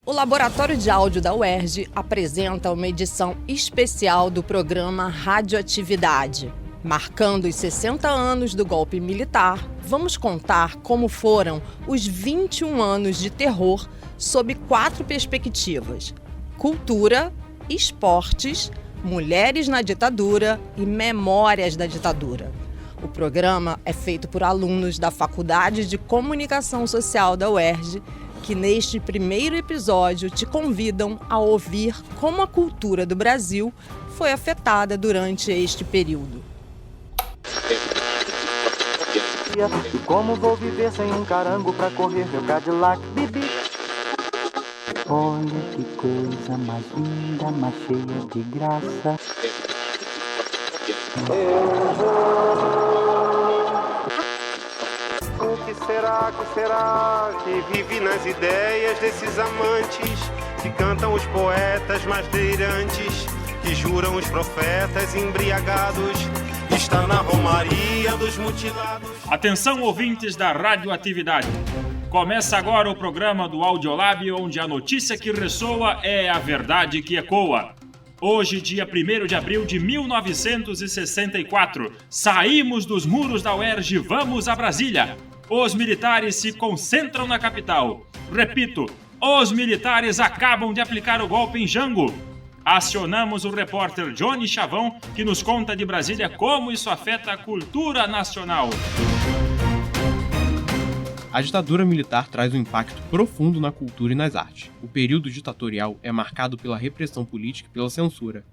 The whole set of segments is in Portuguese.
O Laboratório de Áudio da UERJ apresenta uma edição especial do programa Radioatividade. Marcando os 60 anos do golpe militar, vamos contar como foram os 21 anos de terror sob 4 perspectivas: cultura, esportes, mulheres na ditadura e memórias da ditadura. O programa é feito por alunos da Faculdade de Comunicação Social da UERJ, que neste primeiro episódio te convidam a ouvir como a cultura do Brasil foi afetada durante este período. E como vou viver sem um carango pra correr meu Cadillac, bibi? Olha que coisa mais linda, mais cheia de graça. O que será que vive nas ideias desses amantes que cantam os poetas mais delirantes, que juram os profetas embriagados, está na romaria dos mutilados. Atenção, ouvintes da Radioatividade. Começa agora o programa do Audiolab, onde a notícia que ressoa é a verdade que ecoa. Hoje, dia 1º de abril de 1964, saímos dos muros da UERJ e vamos a Brasília. Os militares se concentram na capital. Repito, os militares acabam de aplicar o golpe em Jango. Acionamos o repórter Johnny Chavão, que nos conta de Brasília como isso afeta a cultura nacional. A ditadura militar traz um impacto profundo na cultura e nas artes. O período ditatorial é marcado pela repressão política e pela censura.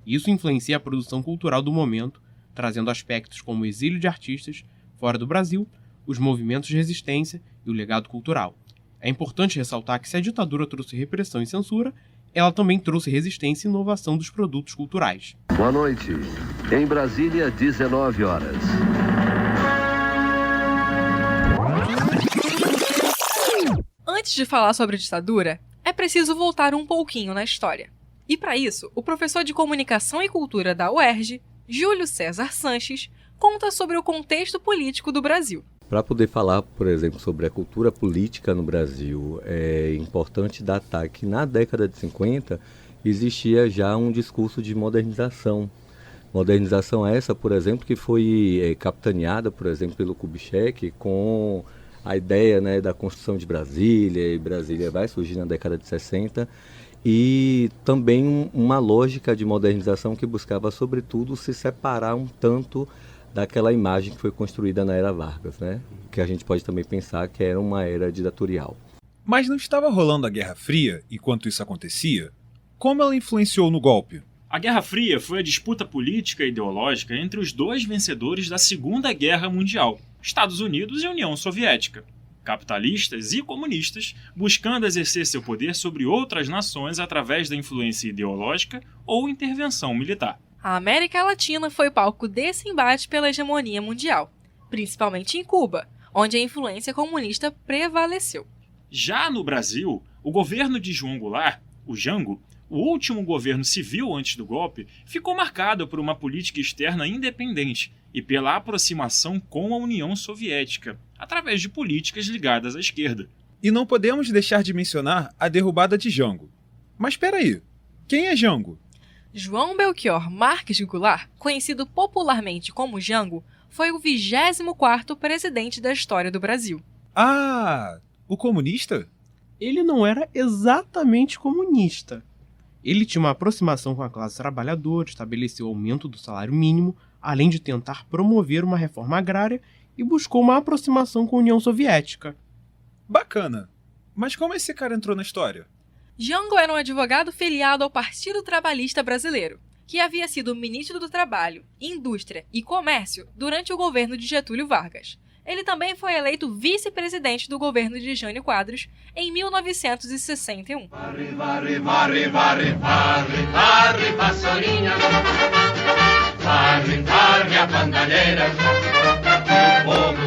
Isso influencia a produção cultural do momento, trazendo aspectos como o exílio de artistas fora do Brasil, os movimentos de resistência e o legado cultural. É importante ressaltar que se a ditadura trouxe repressão e censura, ela também trouxe resistência e inovação dos produtos culturais. Boa noite. Em Brasília, 19 horas. Antes de falar sobre a ditadura, é preciso voltar um pouquinho na história. E para isso, o professor de Comunicação e Cultura da UERJ, Júlio César Sanches, conta sobre o contexto político do Brasil. Para poder falar, por exemplo, sobre a cultura política no Brasil, é importante datar que na década de 50 existia já um discurso de modernização. Modernização essa, por exemplo, que foi capitaneada, por exemplo, pelo Kubitschek, com a ideia, né, da construção de Brasília, e Brasília vai surgir na década de 60, e também uma lógica de modernização que buscava, sobretudo, se separar um tanto daquela imagem que foi construída na era Vargas, né? Que a gente pode também pensar que era uma era ditatorial. Mas não estava rolando a Guerra Fria enquanto isso acontecia? Como ela influenciou no golpe? A Guerra Fria foi a disputa política e ideológica entre os dois vencedores da Segunda Guerra Mundial, Estados Unidos e União Soviética. Capitalistas e comunistas buscando exercer seu poder sobre outras nações através da influência ideológica ou intervenção militar. A América Latina foi palco desse embate pela hegemonia mundial, principalmente em Cuba, onde a influência comunista prevaleceu. Já no Brasil, o governo de João Goulart, o Jango, o último governo civil antes do golpe, ficou marcado por uma política externa independente e pela aproximação com a União Soviética, através de políticas ligadas à esquerda. E não podemos deixar de mencionar a derrubada de Jango. Mas espera aí, quem é Jango? João Belchior Marques de Goulart, conhecido popularmente como Jango, foi o 24º presidente da história do Brasil. Ah, o comunista? Ele não era exatamente comunista. Ele tinha uma aproximação com a classe trabalhadora, estabeleceu o aumento do salário mínimo, além de tentar promover uma reforma agrária e buscou uma aproximação com a União Soviética. Bacana. Mas como esse cara entrou na história? Jango era um advogado filiado ao Partido Trabalhista Brasileiro, que havia sido ministro do Trabalho, Indústria e Comércio durante o governo de Getúlio Vargas. Ele também foi eleito vice-presidente do governo de Jânio Quadros em 1961. Varre, varre, varre, varre, varre, varre, vassourinha. Varre, varre a bandalheira. O povo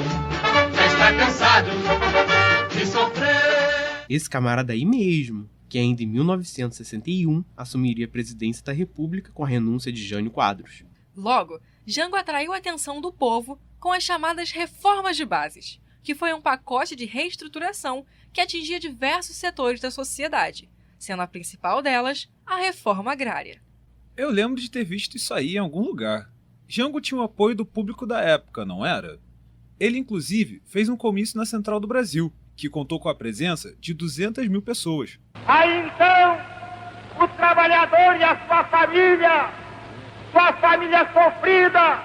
já está cansado de sofrer. Esse camarada aí mesmo, que ainda em 1961 assumiria a presidência da República com a renúncia de Jânio Quadros. Logo, Jango atraiu a atenção do povo com as chamadas reformas de bases, que foi um pacote de reestruturação que atingia diversos setores da sociedade, sendo a principal delas a reforma agrária. Eu lembro de ter visto isso aí em algum lugar. Jango tinha o apoio do público da época, não era? Ele, inclusive, fez um comício na Central do Brasil, que contou com a presença de 200 mil pessoas. Aí então, o trabalhador e a sua família sofrida,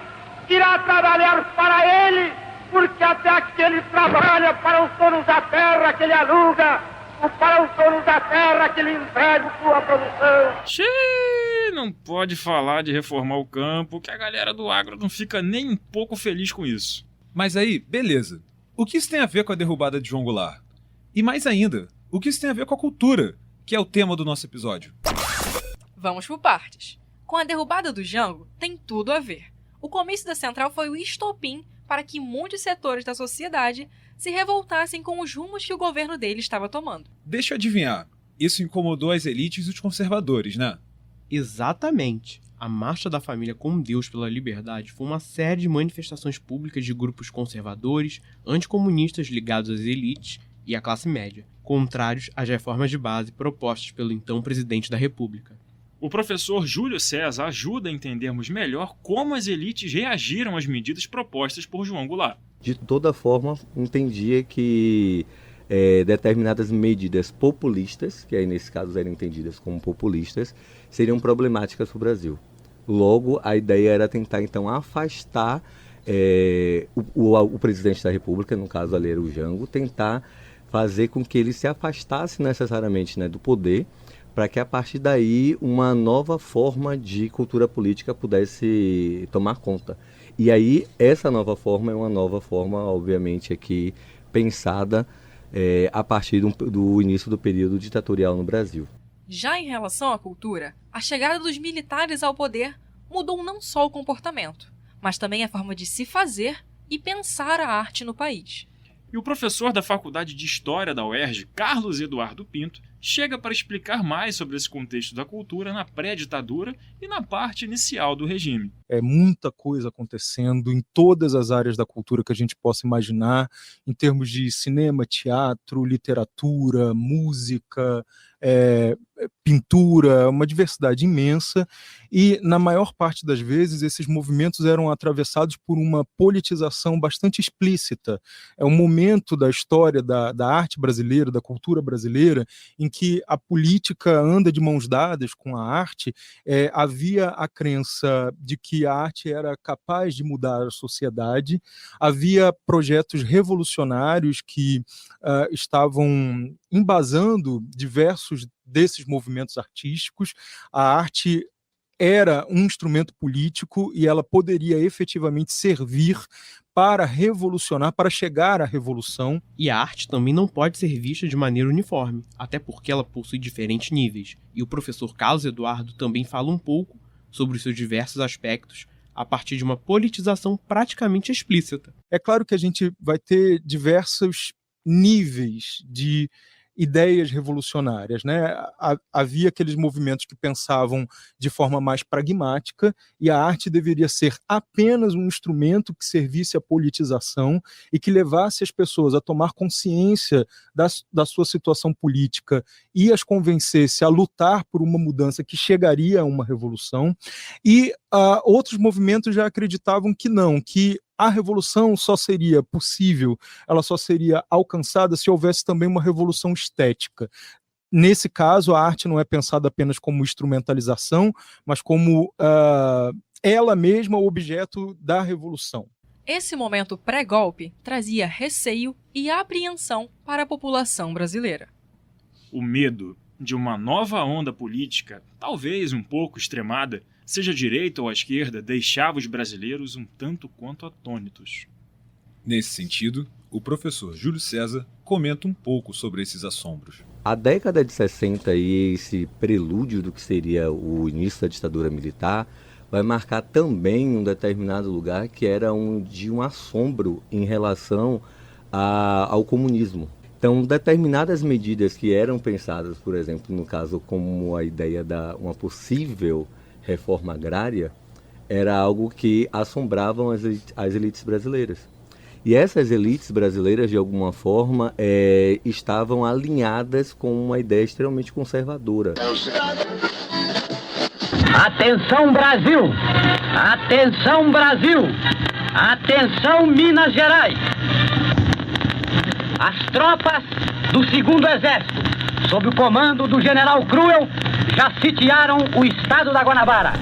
irá trabalhar para ele, porque até aqui ele trabalha para os donos da terra que ele aluga, ou para os donos da terra que ele entrega sua produção. Xiii, não pode falar de reformar o campo, que a galera do agro não fica nem um pouco feliz com isso. Mas aí, beleza. O que isso tem a ver com a derrubada de João Goulart? E mais ainda, o que isso tem a ver com a cultura, que é o tema do nosso episódio? Vamos por partes. Com a derrubada do Jango, tem tudo a ver. O comício da Central foi o estopim para que muitos setores da sociedade se revoltassem com os rumos que o governo dele estava tomando. Deixa eu adivinhar, isso incomodou as elites e os conservadores, né? Exatamente. A Marcha da Família com Deus pela Liberdade foi uma série de manifestações públicas de grupos conservadores, anticomunistas ligados às elites e à classe média, contrários às reformas de base propostas pelo então presidente da República. O professor Júlio César ajuda a entendermos melhor como as elites reagiram às medidas propostas por João Goulart. De toda forma, entendia que determinadas medidas populistas, que aí nesse caso eram entendidas como populistas, seriam problemáticas para o Brasil. Logo, a ideia era tentar então afastar o presidente da República, no caso ali era o Jango, tentar fazer com que ele se afastasse necessariamente, né, do poder, para que a partir daí uma nova forma de cultura política pudesse tomar conta. E aí essa nova forma é uma nova forma, obviamente, aqui pensada a partir do início do período ditatorial no Brasil. Já em relação à cultura, a chegada dos militares ao poder mudou não só o comportamento, mas também a forma de se fazer e pensar a arte no país. E o professor da Faculdade de História da UERJ, Carlos Eduardo Pinto, chega para explicar mais sobre esse contexto da cultura na pré-ditadura e na parte inicial do regime. É muita coisa acontecendo em todas as áreas da cultura que a gente possa imaginar, em termos de cinema, teatro, literatura, música, pintura, uma diversidade imensa, e na maior parte das vezes esses movimentos eram atravessados por uma politização bastante explícita. É um momento da história da arte brasileira, da cultura brasileira, em que a política anda de mãos dadas com a arte. Havia a crença de que a arte era capaz de mudar a sociedade, havia projetos revolucionários que estavam embasando diversos desses movimentos artísticos. A arte era um instrumento político e ela poderia efetivamente servir para revolucionar, para chegar à revolução. E a arte também não pode ser vista de maneira uniforme, até porque ela possui diferentes níveis. E o professor Carlos Eduardo também fala um pouco sobre os seus diversos aspectos a partir de uma politização praticamente explícita. É claro que a gente vai ter diversos níveis de ideias revolucionárias, né? Havia aqueles movimentos que pensavam de forma mais pragmática e a arte deveria ser apenas um instrumento que servisse à politização e que levasse as pessoas a tomar consciência da sua situação política e as convencesse a lutar por uma mudança que chegaria a uma revolução. E outros movimentos já acreditavam que não, que a revolução só seria possível, ela só seria alcançada se houvesse também uma revolução estética. Nesse caso, a arte não é pensada apenas como instrumentalização, mas como ela mesma o objeto da revolução. Esse momento pré-golpe trazia receio e apreensão para a população brasileira. O medo de uma nova onda política, talvez um pouco extremada, seja à direita ou à esquerda, deixava os brasileiros um tanto quanto atônitos. Nesse sentido, o professor Júlio César comenta um pouco sobre esses assombros. A década de 60 e esse prelúdio do que seria o início da ditadura militar vai marcar também um determinado lugar que era de um assombro em relação ao comunismo. Então, determinadas medidas que eram pensadas, por exemplo, no caso como a ideia da uma possível reforma agrária, era algo que assombravam as elites brasileiras. E essas elites brasileiras, de alguma forma, estavam alinhadas com uma ideia extremamente conservadora. Atenção, Brasil! Atenção, Brasil! Atenção, Minas Gerais! As tropas do 2º Exército, sob o comando do general Cruel, já sitiaram o estado da Guanabara.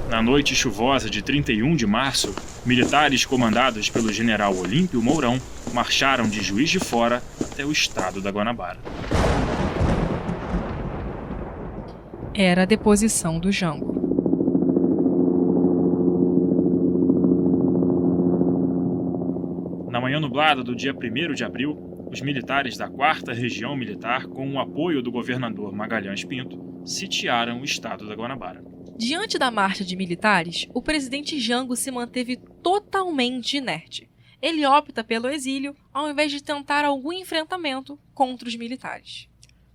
Na noite chuvosa de 31 de março, militares comandados pelo general Olímpio Mourão marcharam de Juiz de Fora até o estado da Guanabara. Era a deposição do Jango. Na manhã nublada do dia 1º de abril, os militares da 4ª Região Militar, com o apoio do governador Magalhães Pinto, sitiaram o estado da Guanabara. Diante da marcha de militares, o presidente Jango se manteve totalmente inerte. Ele opta pelo exílio, ao invés de tentar algum enfrentamento contra os militares.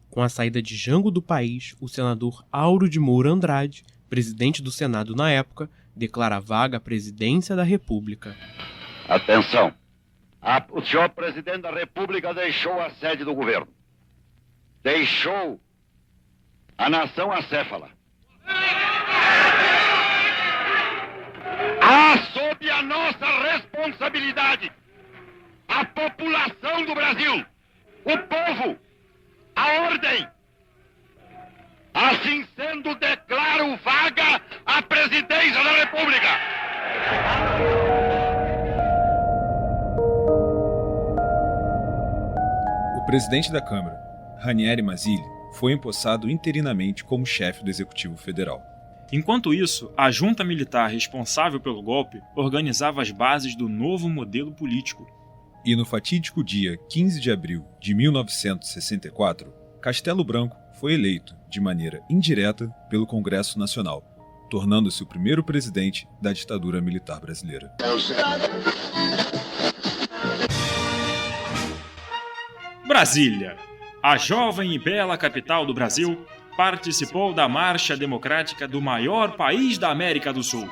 Com a saída de Jango do país, o senador Auro de Moura Andrade, presidente do Senado na época, declara vaga a presidência da República. Atenção! O senhor presidente da República deixou a sede do governo. Deixou a nação acéfala. Sob a nossa responsabilidade, a população do Brasil, o povo, a ordem. Assim sendo, declaro vaga a presidência da República. O presidente da Câmara, Ranieri Mazzilli, foi empossado interinamente como chefe do Executivo Federal. Enquanto isso, a junta militar responsável pelo golpe organizava as bases do novo modelo político. E no fatídico dia 15 de abril de 1964, Castelo Branco foi eleito, de maneira indireta, pelo Congresso Nacional, tornando-se o primeiro presidente da ditadura militar brasileira. Brasília, a jovem e bela capital do Brasil, participou da marcha democrática do maior país da América do Sul.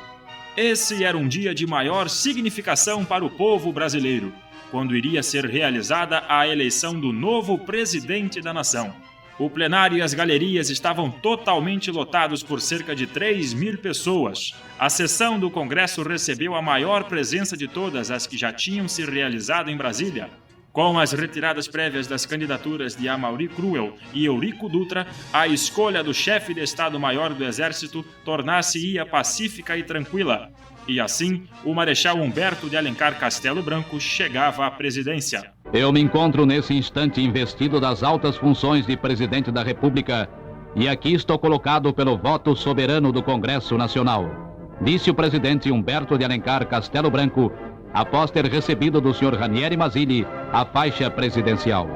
Esse era um dia de maior significação para o povo brasileiro, quando iria ser realizada a eleição do novo presidente da nação. O plenário e as galerias estavam totalmente lotados por cerca de 3.000 pessoas. A sessão do Congresso recebeu a maior presença de todas as que já tinham se realizado em Brasília. Com as retiradas prévias das candidaturas de Amaury Cruel e Eurico Dutra, a escolha do chefe de Estado-Maior do Exército tornar-se-ia pacífica e tranquila. E assim, o Marechal Humberto de Alencar Castelo Branco chegava à presidência. Eu me encontro nesse instante investido das altas funções de Presidente da República e aqui estou colocado pelo voto soberano do Congresso Nacional. Disse o presidente Humberto de Alencar Castelo Branco, após ter recebido do Sr. Ranieri Mazzilli a faixa presidencial.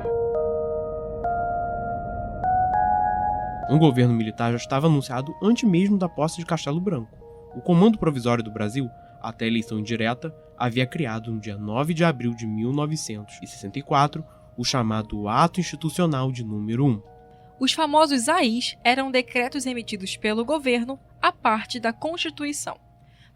Um governo militar já estava anunciado antes mesmo da posse de Castelo Branco. O Comando Provisório do Brasil, até a eleição indireta, havia criado no dia 9 de abril de 1964 o chamado Ato Institucional de número 1. Os famosos AIs eram decretos emitidos pelo governo à parte da Constituição,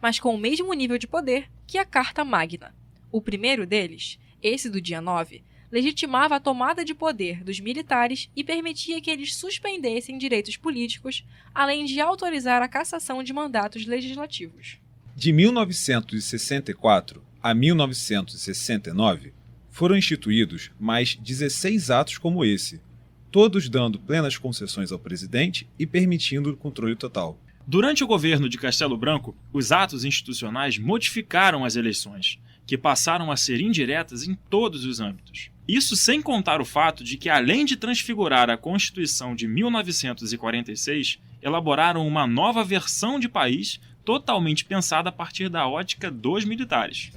mas com o mesmo nível de poder que a Carta Magna. O primeiro deles, esse do dia 9, legitimava a tomada de poder dos militares e permitia que eles suspendessem direitos políticos, além de autorizar a cassação de mandatos legislativos. De 1964 a 1969, foram instituídos mais 16 atos como esse, todos dando plenas concessões ao presidente e permitindo o controle total. Durante o governo de Castelo Branco, os atos institucionais modificaram as eleições, que passaram a ser indiretas em todos os âmbitos. Isso sem contar o fato de que, além de transfigurar a Constituição de 1946, elaboraram uma nova versão de país totalmente pensada a partir da ótica dos militares.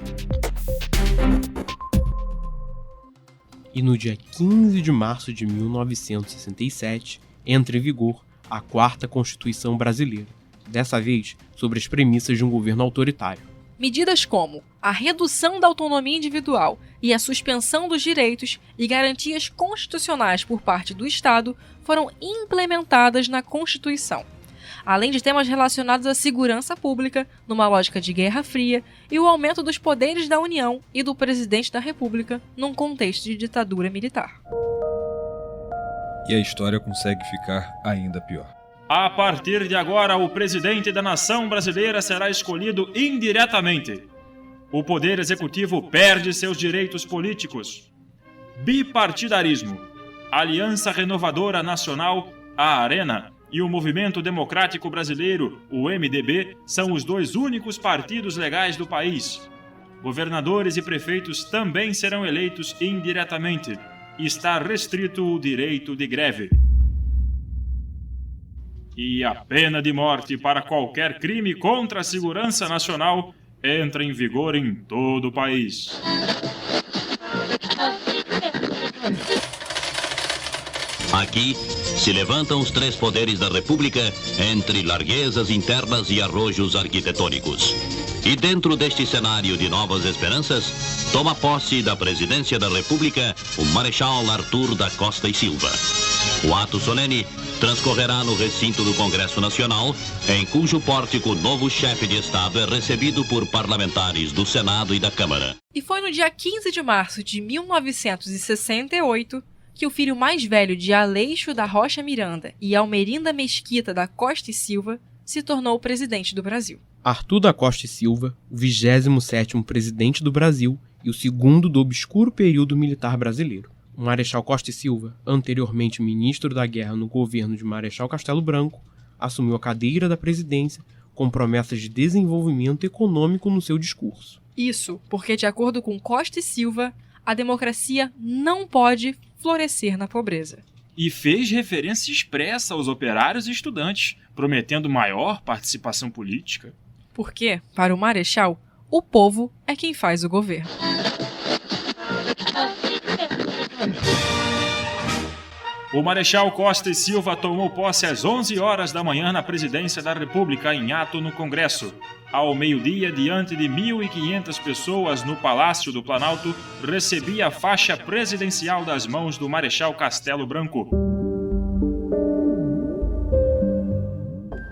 E no dia 15 de março de 1967, entra em vigor a 4ª Constituição Brasileira, dessa vez sobre as premissas de um governo autoritário. Medidas como a redução da autonomia individual e a suspensão dos direitos e garantias constitucionais por parte do Estado foram implementadas na Constituição. além de temas relacionados à segurança pública, numa lógica de Guerra Fria, e o aumento dos poderes da União e do presidente da República num contexto de ditadura militar. E a história consegue ficar ainda pior. A partir de agora, o presidente da nação brasileira será escolhido indiretamente. O poder executivo perde seus direitos políticos. Bipartidarismo, Aliança Renovadora Nacional, a Arena, e o Movimento Democrático Brasileiro, o MDB, são os dois únicos partidos legais do país. Governadores e prefeitos também serão eleitos indiretamente. Está restrito o direito de greve. E a pena de morte para qualquer crime contra a segurança nacional entra em vigor em todo o país. Aqui se levantam os três poderes da República entre larguezas internas e arrojos arquitetônicos. E dentro deste cenário de novas esperanças, toma posse da presidência da República o Marechal Arthur da Costa e Silva. O ato solene transcorrerá no recinto do Congresso Nacional, em cujo pórtico o novo chefe de Estado é recebido por parlamentares do Senado e da Câmara. E foi no dia 15 de março de 1968 que o filho mais velho de Aleixo da Rocha Miranda e Almerinda Mesquita da Costa e Silva se tornou o presidente do Brasil. Arthur da Costa e Silva, o 27º presidente do Brasil e o segundo do obscuro período militar brasileiro. O Marechal Costa e Silva, anteriormente ministro da Guerra no governo de Marechal Castelo Branco, assumiu a cadeira da presidência com promessas de desenvolvimento econômico no seu discurso. Isso porque, de acordo com Costa e Silva, a democracia não pode florescer na pobreza. E fez referência expressa aos operários e estudantes, prometendo maior participação política. Porque, para o Marechal, o povo é quem faz o governo. O Marechal Costa e Silva tomou posse às 11 horas da manhã na presidência da República em ato no Congresso. Ao meio-dia, diante de 1.500 pessoas no Palácio do Planalto, recebia a faixa presidencial das mãos do Marechal Castelo Branco.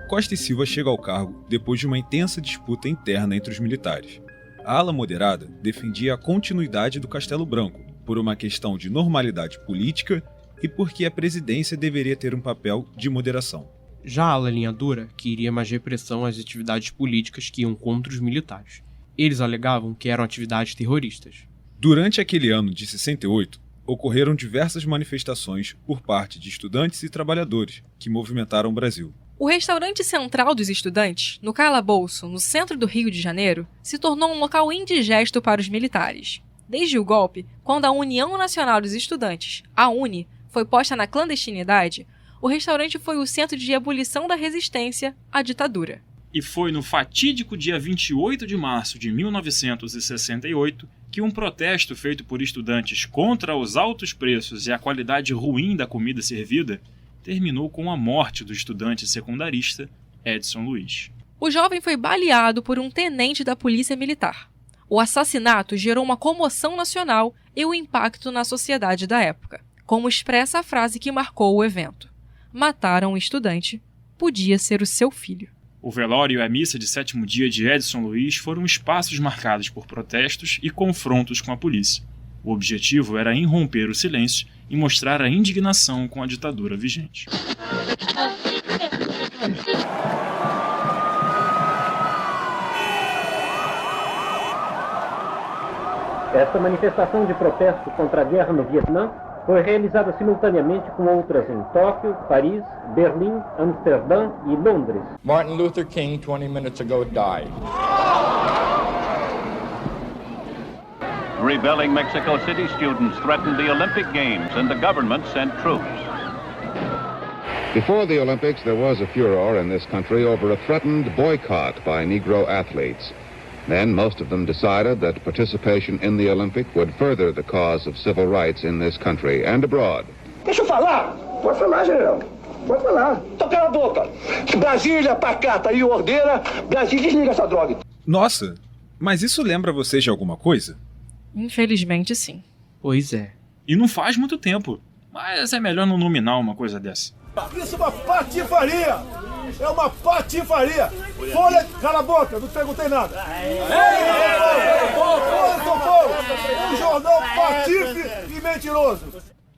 Costa e Silva chega ao cargo depois de uma intensa disputa interna entre os militares. A ala moderada defendia a continuidade do Castelo Branco, por uma questão de normalidade política e porque a presidência deveria ter um papel de moderação. Já a ala linha dura queria mais repressão às atividades políticas que iam contra os militares. Eles alegavam que eram atividades terroristas. Durante aquele ano de 68, ocorreram diversas manifestações por parte de estudantes e trabalhadores que movimentaram o Brasil. O restaurante central dos estudantes, no Calabouço, no centro do Rio de Janeiro, se tornou um local indigesto para os militares. Desde o golpe, quando a União Nacional dos Estudantes, a UNE, foi posta na clandestinidade, o restaurante foi o centro de ebulição da resistência à ditadura. E foi no fatídico dia 28 de março de 1968 que um protesto feito por estudantes contra os altos preços e a qualidade ruim da comida servida terminou com a morte do estudante secundarista Edson Luiz. O jovem foi baleado por um tenente da Polícia Militar. O assassinato gerou uma comoção nacional e o impacto na sociedade da época, como expressa a frase que marcou o evento: mataram um estudante, podia ser o seu filho. O velório e a missa de 7º dia de Edson Luiz foram espaços marcados por protestos e confrontos com a polícia. O objetivo era irromper o silêncio e mostrar a indignação com a ditadura vigente. Esta manifestação de protesto contra a guerra no Vietnã foi realizada simultaneamente com outras em Tóquio, Paris, Berlim, Amsterdã e Londres. Martin Luther King 20 minutes ago died. Rebelling Mexico City students threatened the Olympic Games and the government sent troops. Before the Olympics, there was a furor in this country over a threatened boycott by Negro athletes. Then most of them decided that participation in the Olympic would further the cause of civil rights in this country and abroad. Deixa eu falar? Pode falar, general. Pode falar. Tô pela boca. Brasília, pacata e ordeira, Brasília desliga essa droga. Nossa, mas isso lembra vocês de alguma coisa? Infelizmente, sim. Pois é. E não faz muito tempo. Mas é melhor não nominar uma coisa dessa. Isso é uma patifaria! é uma patifaria. Folha, cala a boca, não perguntei nada. Folha São Paulo, um jornal patife e mentiroso.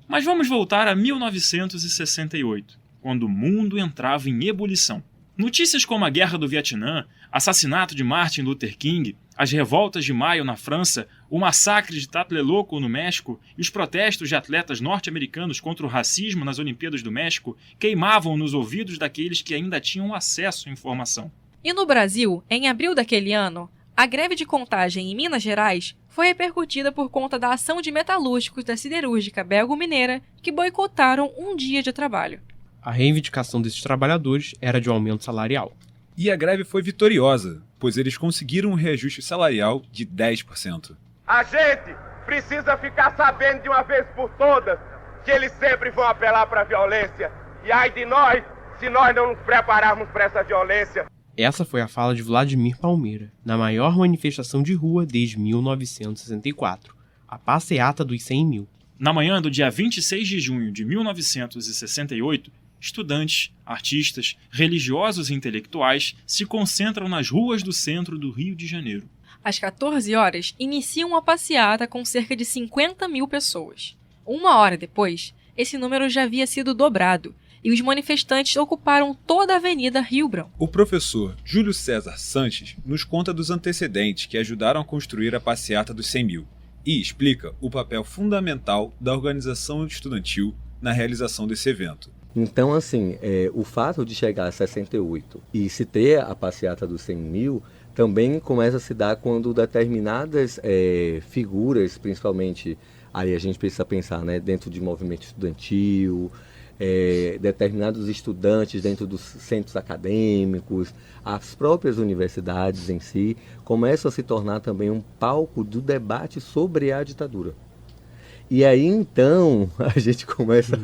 Mas vamos voltar a 1968, quando o mundo entrava em ebulição. Notícias como a Guerra do Vietnã, assassinato de Martin Luther King, as revoltas de maio na França, o massacre de Tlatelolco no México e os protestos de atletas norte-americanos contra o racismo nas Olimpíadas do México queimavam nos ouvidos daqueles que ainda tinham acesso à informação. E no Brasil, em abril daquele ano, a greve de Contagem em Minas Gerais foi repercutida por conta da ação de metalúrgicos da siderúrgica belgo-mineira que boicotaram um dia de trabalho. A reivindicação desses trabalhadores era de um aumento salarial. E a greve foi vitoriosa, pois eles conseguiram um reajuste salarial de 10%. A gente precisa ficar sabendo de uma vez por todas que eles sempre vão apelar para a violência. E ai de nós, se nós não nos prepararmos para essa violência. Essa foi a fala de Vladimir Palmeira, na maior manifestação de rua desde 1964, a Passeata dos 100 mil. Na manhã do dia 26 de junho de 1968, estudantes, artistas, religiosos e intelectuais se concentram nas ruas do centro do Rio de Janeiro. Às 14 horas, iniciam uma passeata com cerca de 50 mil pessoas. Uma hora depois, esse número já havia sido dobrado e os manifestantes ocuparam toda a Avenida Rio Branco. O professor Júlio César Sanches nos conta dos antecedentes que ajudaram a construir a Passeata dos 100 mil e explica o papel fundamental da organização estudantil na realização desse evento. Então, assim, o fato de chegar a 68 e se ter a Passeata dos 100 mil também começa a se dar quando determinadas figuras, principalmente, aí a gente precisa pensar, né, dentro de movimento estudantil, determinados estudantes dentro dos centros acadêmicos, as próprias universidades em si, começam a se tornar também um palco do debate sobre a ditadura. E aí, então, a gente começa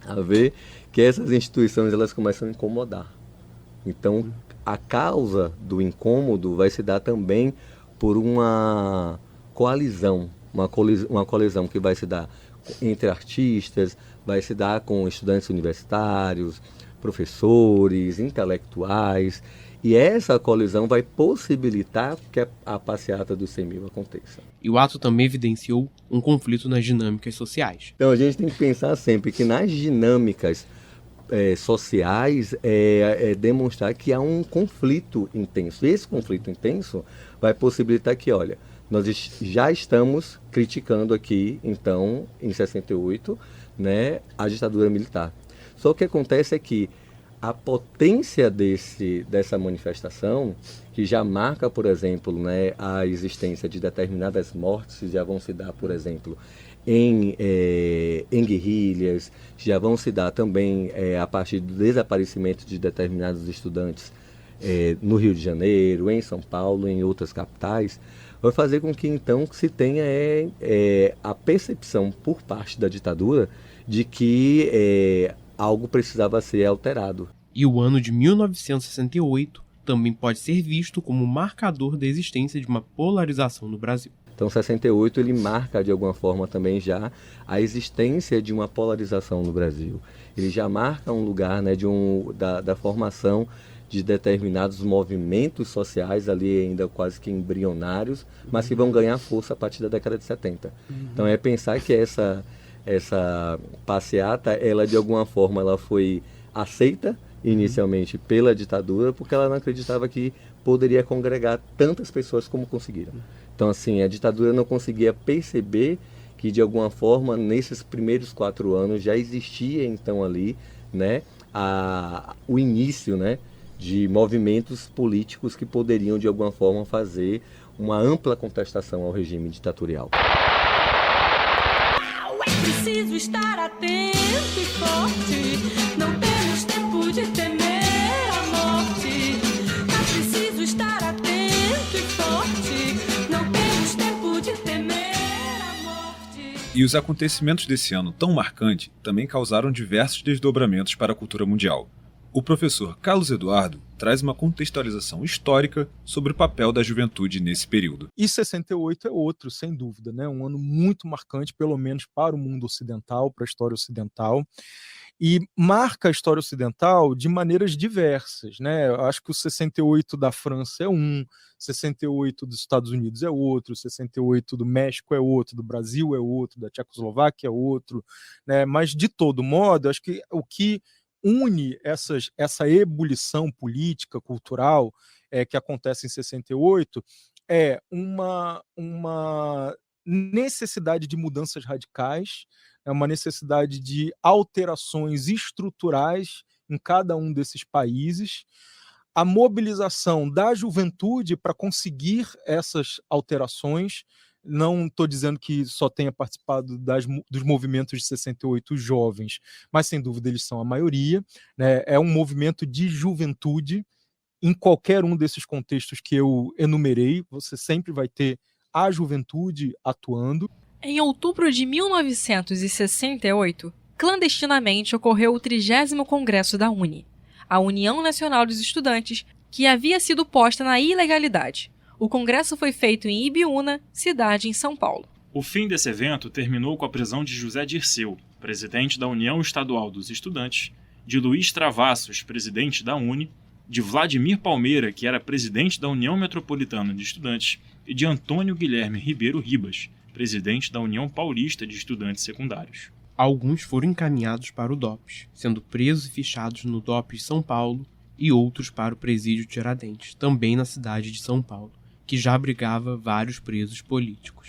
a ver que essas instituições elas começam a incomodar. Então, a causa do incômodo vai se dar também por uma coalizão, uma colisão que vai se dar entre artistas, vai se dar com estudantes universitários, professores, intelectuais, e essa colisão vai possibilitar que a Passeata dos 100 mil aconteça. E o ato também evidenciou um conflito nas dinâmicas sociais. Então a gente tem que pensar sempre que nas dinâmicas sociais demonstrar que há um conflito intenso. E esse conflito intenso vai possibilitar que, olha, nós já estamos criticando aqui, então, em 68, né, a ditadura militar. Só que o que acontece é que a potência dessa manifestação, que já marca, por exemplo, né, a existência de determinadas mortes, que já vão se dar, por exemplo, em guerrilhas, já vão se dar também a partir do desaparecimento de determinados estudantes no Rio de Janeiro, em São Paulo, em outras capitais, vai fazer com que então se tenha a percepção por parte da ditadura de que algo precisava ser alterado. E o ano de 1968 também pode ser visto como marcador da existência de uma polarização no Brasil. Então, 68 ele marca de alguma forma também já a existência de uma polarização no Brasil. Ele já marca um lugar, né, da formação de determinados movimentos sociais ali ainda quase que embrionários, mas que vão ganhar força a partir da década de 70. Então é pensar que essa passeata, ela de alguma forma ela foi aceita inicialmente pela ditadura, porque ela não acreditava que poderia congregar tantas pessoas como conseguiram. Então assim, a ditadura não conseguia perceber que de alguma forma nesses primeiros 4 anos já existia então ali, né, o início, né, de movimentos políticos que poderiam de alguma forma fazer uma ampla contestação ao regime ditatorial. Preciso estar atento e forte, não temos tempo de temer a morte. É preciso estar atento e forte, não temos tempo de temer a morte. E os acontecimentos desse ano tão marcante também causaram diversos desdobramentos para a cultura mundial. O professor Carlos Eduardo traz uma contextualização histórica sobre o papel da juventude nesse período. E 68 é outro, sem dúvida, né? Um ano muito marcante, pelo menos para o mundo ocidental, para a história ocidental. e marca a história ocidental de maneiras diversas, né? Eu acho que o 68 da França é um, 68 dos Estados Unidos é outro, 68 do México é outro, do Brasil é outro, da Tchecoslováquia é outro, né? Mas, de todo modo, acho que o que une essa ebulição política, cultural, que acontece em 68 é uma necessidade de mudanças radicais, é uma necessidade de alterações estruturais em cada um desses países, a mobilização da juventude para conseguir essas alterações. Não estou dizendo que só tenha participado dos movimentos de 68 jovens, mas sem dúvida eles são a maioria, né? É um movimento de juventude. Em qualquer um desses contextos que eu enumerei, você sempre vai ter a juventude atuando. Em outubro de 1968, clandestinamente ocorreu o 30º Congresso da UNE, a União Nacional dos Estudantes, que havia sido posta na ilegalidade. O congresso foi feito em Ibiúna, cidade em São Paulo. O fim desse evento terminou com a prisão de José Dirceu, presidente da União Estadual dos Estudantes, de Luiz Travassos, presidente da UNE, de Vladimir Palmeira, que era presidente da União Metropolitana de Estudantes, e de Antônio Guilherme Ribeiro Ribas, presidente da União Paulista de Estudantes Secundários. Alguns foram encaminhados para o DOPS, sendo presos e fichados no DOPS São Paulo, e outros para o Presídio Tiradentes, também na cidade de São Paulo, que já abrigava vários presos políticos.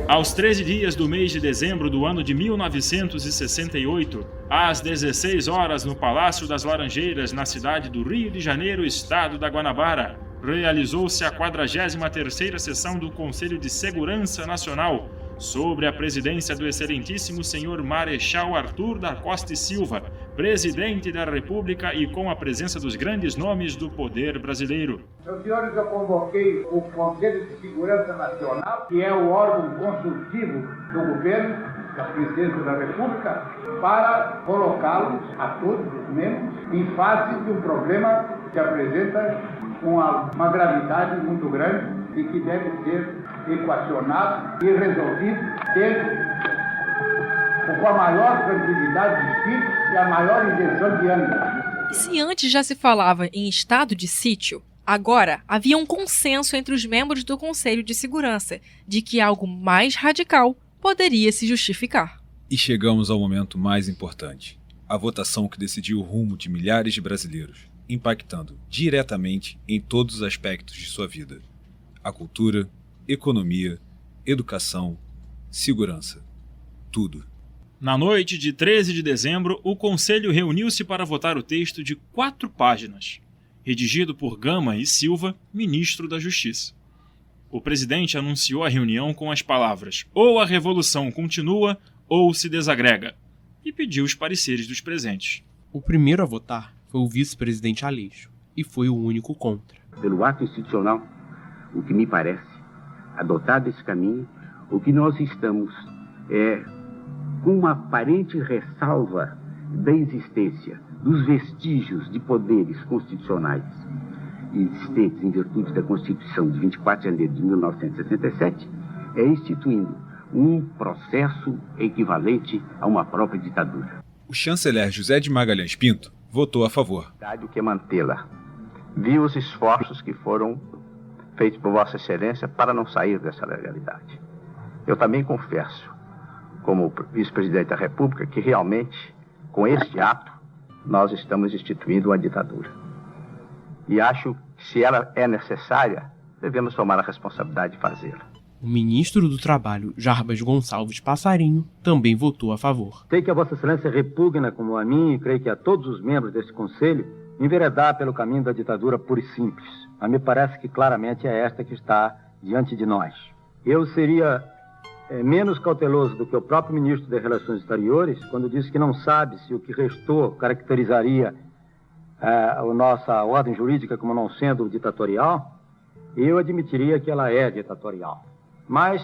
Aos 13 dias do mês de dezembro do ano de 1968, às 16 horas no Palácio das Laranjeiras, na cidade do Rio de Janeiro, estado da Guanabara, realizou-se a 43ª sessão do Conselho de Segurança Nacional, sob a presidência do excelentíssimo senhor Marechal Arthur da Costa e Silva, presidente da República, e com a presença dos grandes nomes do poder brasileiro. Meus senhores, eu convoquei o Conselho de Segurança Nacional, que é o órgão consultivo do governo, da presidência da República, para colocá-los, a todos os membros, em face de um problema que apresenta uma gravidade muito grande e que deve ser equacionado e resolvido com a maior tranquilidade de espírito e a maior isenção de ânimo. E se antes já se falava em estado de sítio, agora havia um consenso entre os membros do Conselho de Segurança de que algo mais radical poderia se justificar. E chegamos ao momento mais importante, a votação que decidiu o rumo de milhares de brasileiros, impactando diretamente em todos os aspectos de sua vida: a cultura, economia, educação, segurança, tudo. Na noite de 13 de dezembro, o Conselho reuniu-se para votar o texto de 4 páginas, redigido por Gama e Silva, ministro da Justiça. O presidente anunciou a reunião com as palavras: ou a revolução continua ou se desagrega, e pediu os pareceres dos presentes. O primeiro a votar foi o vice-presidente Aleixo, e foi o único contra. Pelo ato institucional, o que me parece, adotado esse caminho, o que nós estamos com uma aparente ressalva da existência dos vestígios de poderes constitucionais existentes em virtude da Constituição de 24 de janeiro de 1967, instituindo um processo equivalente a uma própria ditadura. O chanceler José de Magalhães Pinto votou a favor. O que mantê-la. Vi os esforços que foram feitos por Vossa Excelência para não sair dessa legalidade. Eu também confesso, como vice-presidente da República, que realmente, com este ato, nós estamos instituindo uma ditadura. E acho que, se ela é necessária, devemos tomar a responsabilidade de fazê-la. O ministro do Trabalho, Jarbas Gonçalves Passarinho, também votou a favor. Sei que a Vossa Excelência repugna, como a mim, e creio que a todos os membros deste Conselho, enveredar pelo caminho da ditadura pura e simples. Mas me parece que claramente é esta que está diante de nós. Eu seria menos cauteloso do que o próprio ministro das Relações Exteriores quando disse que não sabe se o que restou caracterizaria a nossa ordem jurídica como não sendo ditatorial. Eu admitiria que ela é ditatorial. Mas,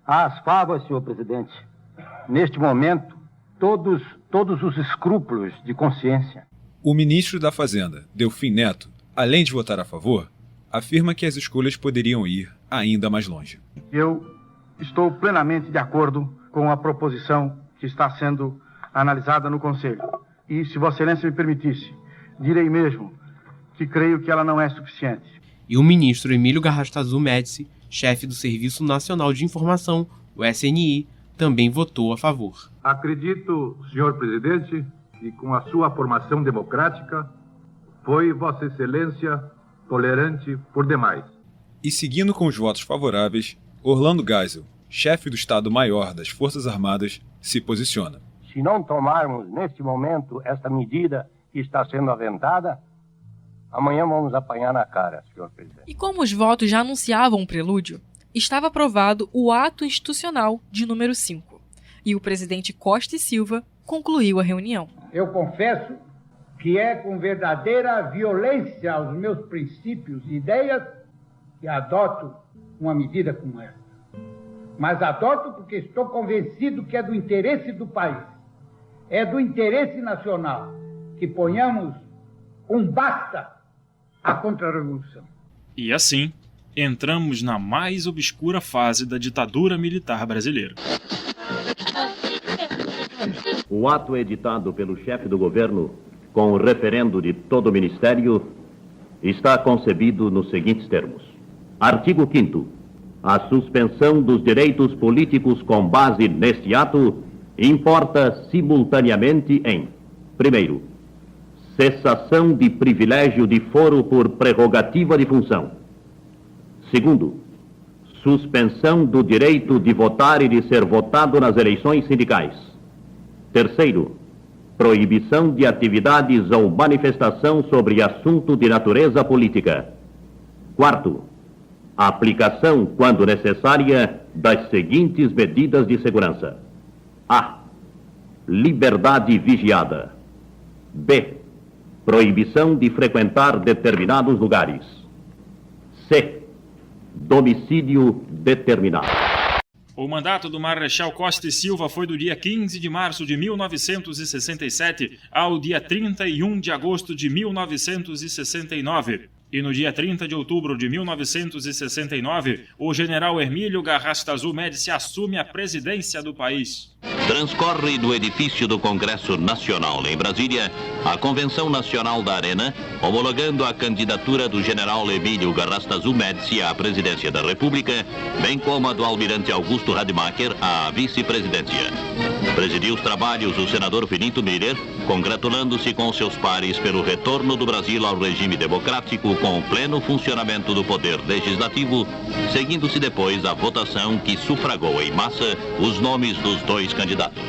às favas, senhor presidente, neste momento, todos os escrúpulos de consciência. O ministro da Fazenda, Delfim Neto, além de votar a favor, afirma que as escolhas poderiam ir ainda mais longe. Eu estou plenamente de acordo com a proposição que está sendo analisada no Conselho. E, se Vossa Excelência me permitisse, direi mesmo que creio que ela não é suficiente. E o ministro Emílio Garrastazu Médici, chefe do Serviço Nacional de Informação, o SNI, também votou a favor. Acredito, senhor presidente, que com a sua formação democrática, foi Vossa Excelência tolerante por demais. E seguindo com os votos favoráveis, Orlando Geisel, chefe do Estado-Maior das Forças Armadas, se posiciona. Se não tomarmos, neste momento, esta medida que está sendo aventada, amanhã vamos apanhar na cara, senhor presidente. E como os votos já anunciavam um prelúdio, estava aprovado o ato institucional de número 5, e o presidente Costa e Silva concluiu a reunião. Eu confesso que é com verdadeira violência aos meus princípios e ideias que adoto uma medida como essa. Mas adoto porque estou convencido que é do interesse do país, é do interesse nacional, que ponhamos um basta à contra-revolução. E assim, entramos na mais obscura fase da ditadura militar brasileira. O ato editado pelo chefe do governo, com o referendo de todo o Ministério, está concebido nos seguintes termos. Artigo 5º. A suspensão dos direitos políticos com base neste ato importa simultaneamente em: primeiro, cessação de privilégio de foro por prerrogativa de função. Segundo, suspensão do direito de votar e de ser votado nas eleições sindicais. Terceiro, proibição de atividades ou manifestação sobre assunto de natureza política. Quarto, aplicação, quando necessária, das seguintes medidas de segurança. A. Liberdade vigiada. B. Proibição de frequentar determinados lugares. C. Domicílio determinado. O mandato do Marechal Costa e Silva foi do dia 15 de março de 1967 ao dia 31 de agosto de 1969. E no dia 30 de outubro de 1969, o general Emílio Garrastazu Médici assume a presidência do país. Transcorre no edifício do Congresso Nacional, em Brasília, a Convenção Nacional da Arena, homologando a candidatura do general Emílio Garrastazu Médici à presidência da República, bem como a do almirante Augusto Rademacher à vice-presidência. Presidiu os trabalhos o senador Finito Miller, congratulando-se com seus pares pelo retorno do Brasil ao regime democrático com o pleno funcionamento do poder legislativo, seguindo-se depois a votação que sufragou em massa os nomes dos dois candidatos.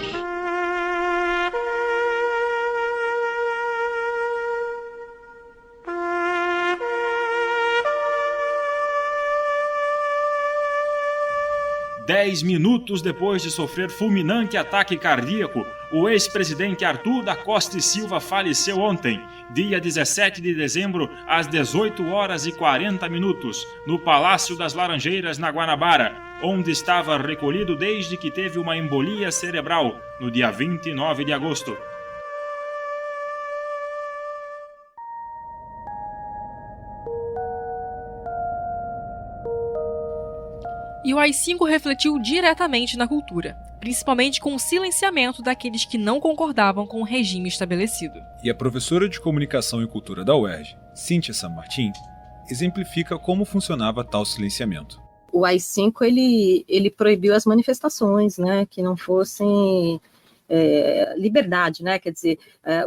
Dez minutos depois de sofrer fulminante ataque cardíaco, o ex-presidente Arthur da Costa e Silva faleceu ontem, dia 17 de dezembro, às 18h40, no Palácio das Laranjeiras, na Guanabara, onde estava recolhido desde que teve uma embolia cerebral, no dia 29 de agosto. E o AI-5 refletiu diretamente na cultura, principalmente com o silenciamento daqueles que não concordavam com o regime estabelecido. E a professora de Comunicação e Cultura da UERJ, Cíntia San Martín, exemplifica como funcionava tal silenciamento. O AI-5 ele proibiu as manifestações, né, que não fossem liberdade, né? Quer dizer,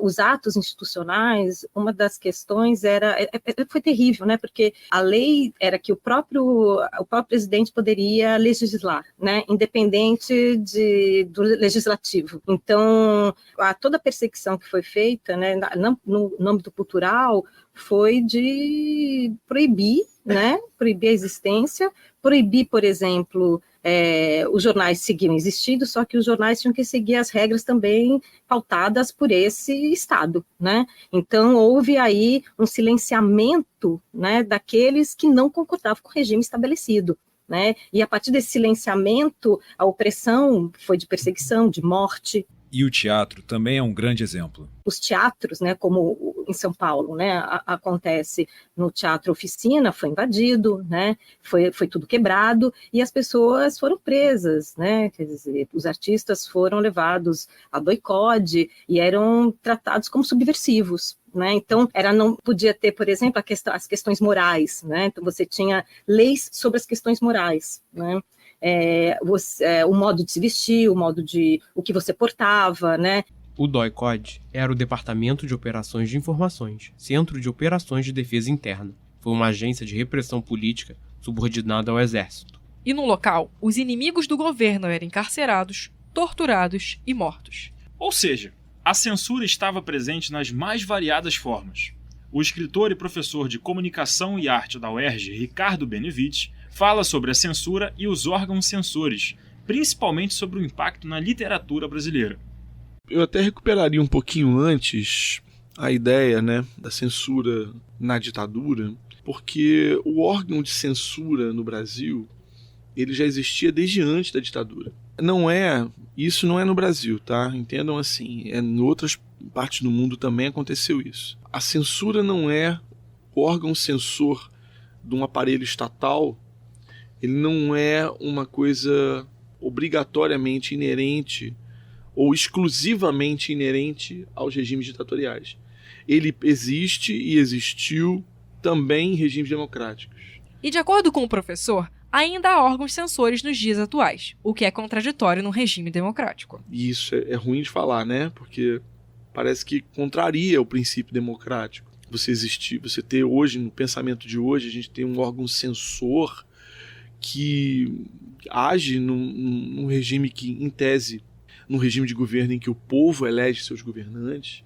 os atos institucionais, uma das questões foi terrível, né? Porque a lei era que o próprio presidente poderia legislar, né? Independente do legislativo. Então, toda a perseguição que foi feita, né, no âmbito cultural, foi de proibir, né? Proibir a existência, proibir, por exemplo, os jornais seguiam existindo, só que os jornais tinham que seguir as regras também pautadas por esse Estado, né? Então, houve aí um silenciamento, né, daqueles que não concordavam com o regime estabelecido, né? E a partir desse silenciamento, a opressão foi de perseguição, de morte. E o teatro também é um grande exemplo. Os teatros, né, como em São Paulo, né? Acontece no Teatro Oficina, foi invadido, né? Foi tudo quebrado e as pessoas foram presas, né? Quer dizer, os artistas foram levados a doicode e eram tratados como subversivos. Né? Então, não podia ter, por exemplo, as questões morais, né? Então, você tinha leis sobre as questões morais, né? O modo de se vestir, o que você portava, né? O DOI-CODE era o Departamento de Operações de Informações, Centro de Operações de Defesa Interna. Foi uma agência de repressão política subordinada ao Exército. E no local, os inimigos do governo eram encarcerados, torturados e mortos. Ou seja, a censura estava presente nas mais variadas formas. O escritor e professor de Comunicação e Arte da UERJ, Ricardo Benevides, fala sobre a censura e os órgãos censores, principalmente sobre o impacto na literatura brasileira. Eu até recuperaria um pouquinho antes a ideia, né, da censura na ditadura, porque o órgão de censura no Brasil ele já existia desde antes da ditadura. Isso não é no Brasil, tá? Entendam assim, em outras partes do mundo também aconteceu isso. A censura não é o órgão censor de um aparelho estatal, ele não é uma coisa obrigatoriamente inerente ou exclusivamente inerente aos regimes ditatoriais. Ele existe e existiu também em regimes democráticos. E de acordo com o professor, ainda há órgãos censores nos dias atuais, o que é contraditório num regime democrático. E isso é ruim de falar, né? Porque parece que contraria o princípio democrático. Você ter hoje, no pensamento de hoje, a gente tem um órgão censor que age num regime que, em tese, num regime de governo em que o povo elege seus governantes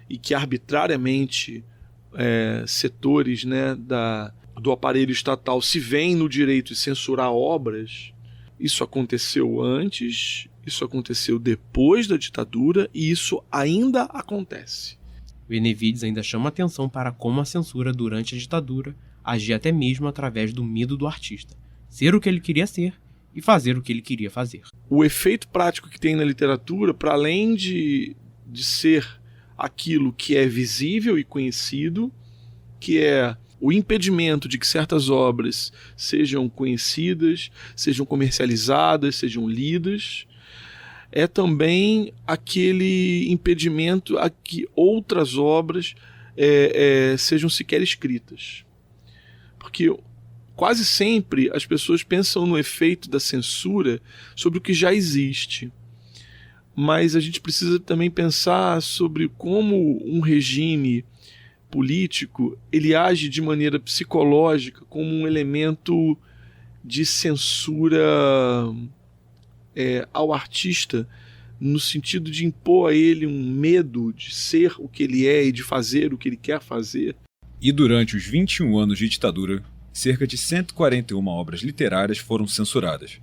e que arbitrariamente setores, né, do aparelho estatal se veem no direito de censurar obras. Isso aconteceu antes, isso aconteceu depois da ditadura e isso ainda acontece. Benevides ainda chama atenção para como a censura durante a ditadura agia até mesmo através do medo do artista, ser o que ele queria ser e fazer o que ele queria fazer. O efeito prático que tem na literatura, para além de ser aquilo que é visível e conhecido, que é o impedimento de que certas obras sejam conhecidas, sejam comercializadas, sejam lidas, é também aquele impedimento a que outras obras sejam sequer escritas. Porque quase sempre as pessoas pensam no efeito da censura sobre o que já existe. Mas a gente precisa também pensar sobre como um regime político ele age de maneira psicológica como um elemento de censura ao artista, no sentido de impor a ele um medo de ser o que ele é e de fazer o que ele quer fazer. E durante os 21 anos de ditadura, cerca de 141 obras literárias foram censuradas.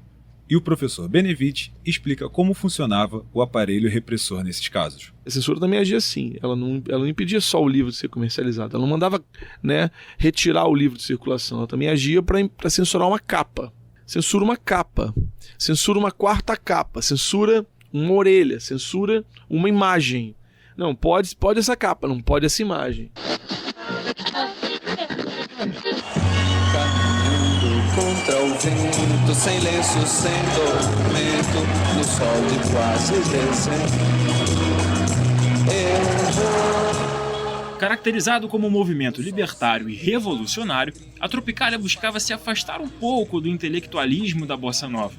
E o professor Benevides explica como funcionava o aparelho repressor nesses casos. A censura também agia assim, ela não impedia só o livro de ser comercializado, ela não mandava, né, retirar o livro de circulação, ela também agia para censurar uma capa. Censura uma capa, censura uma quarta capa, censura uma orelha, censura uma imagem. Não, pode essa capa, não pode essa imagem. Contra o vento, sem lenço, sem tormento, no sol de quase dezembro, eu vou. Caracterizado como um movimento libertário e revolucionário, a Tropicália buscava se afastar um pouco do intelectualismo da bossa nova.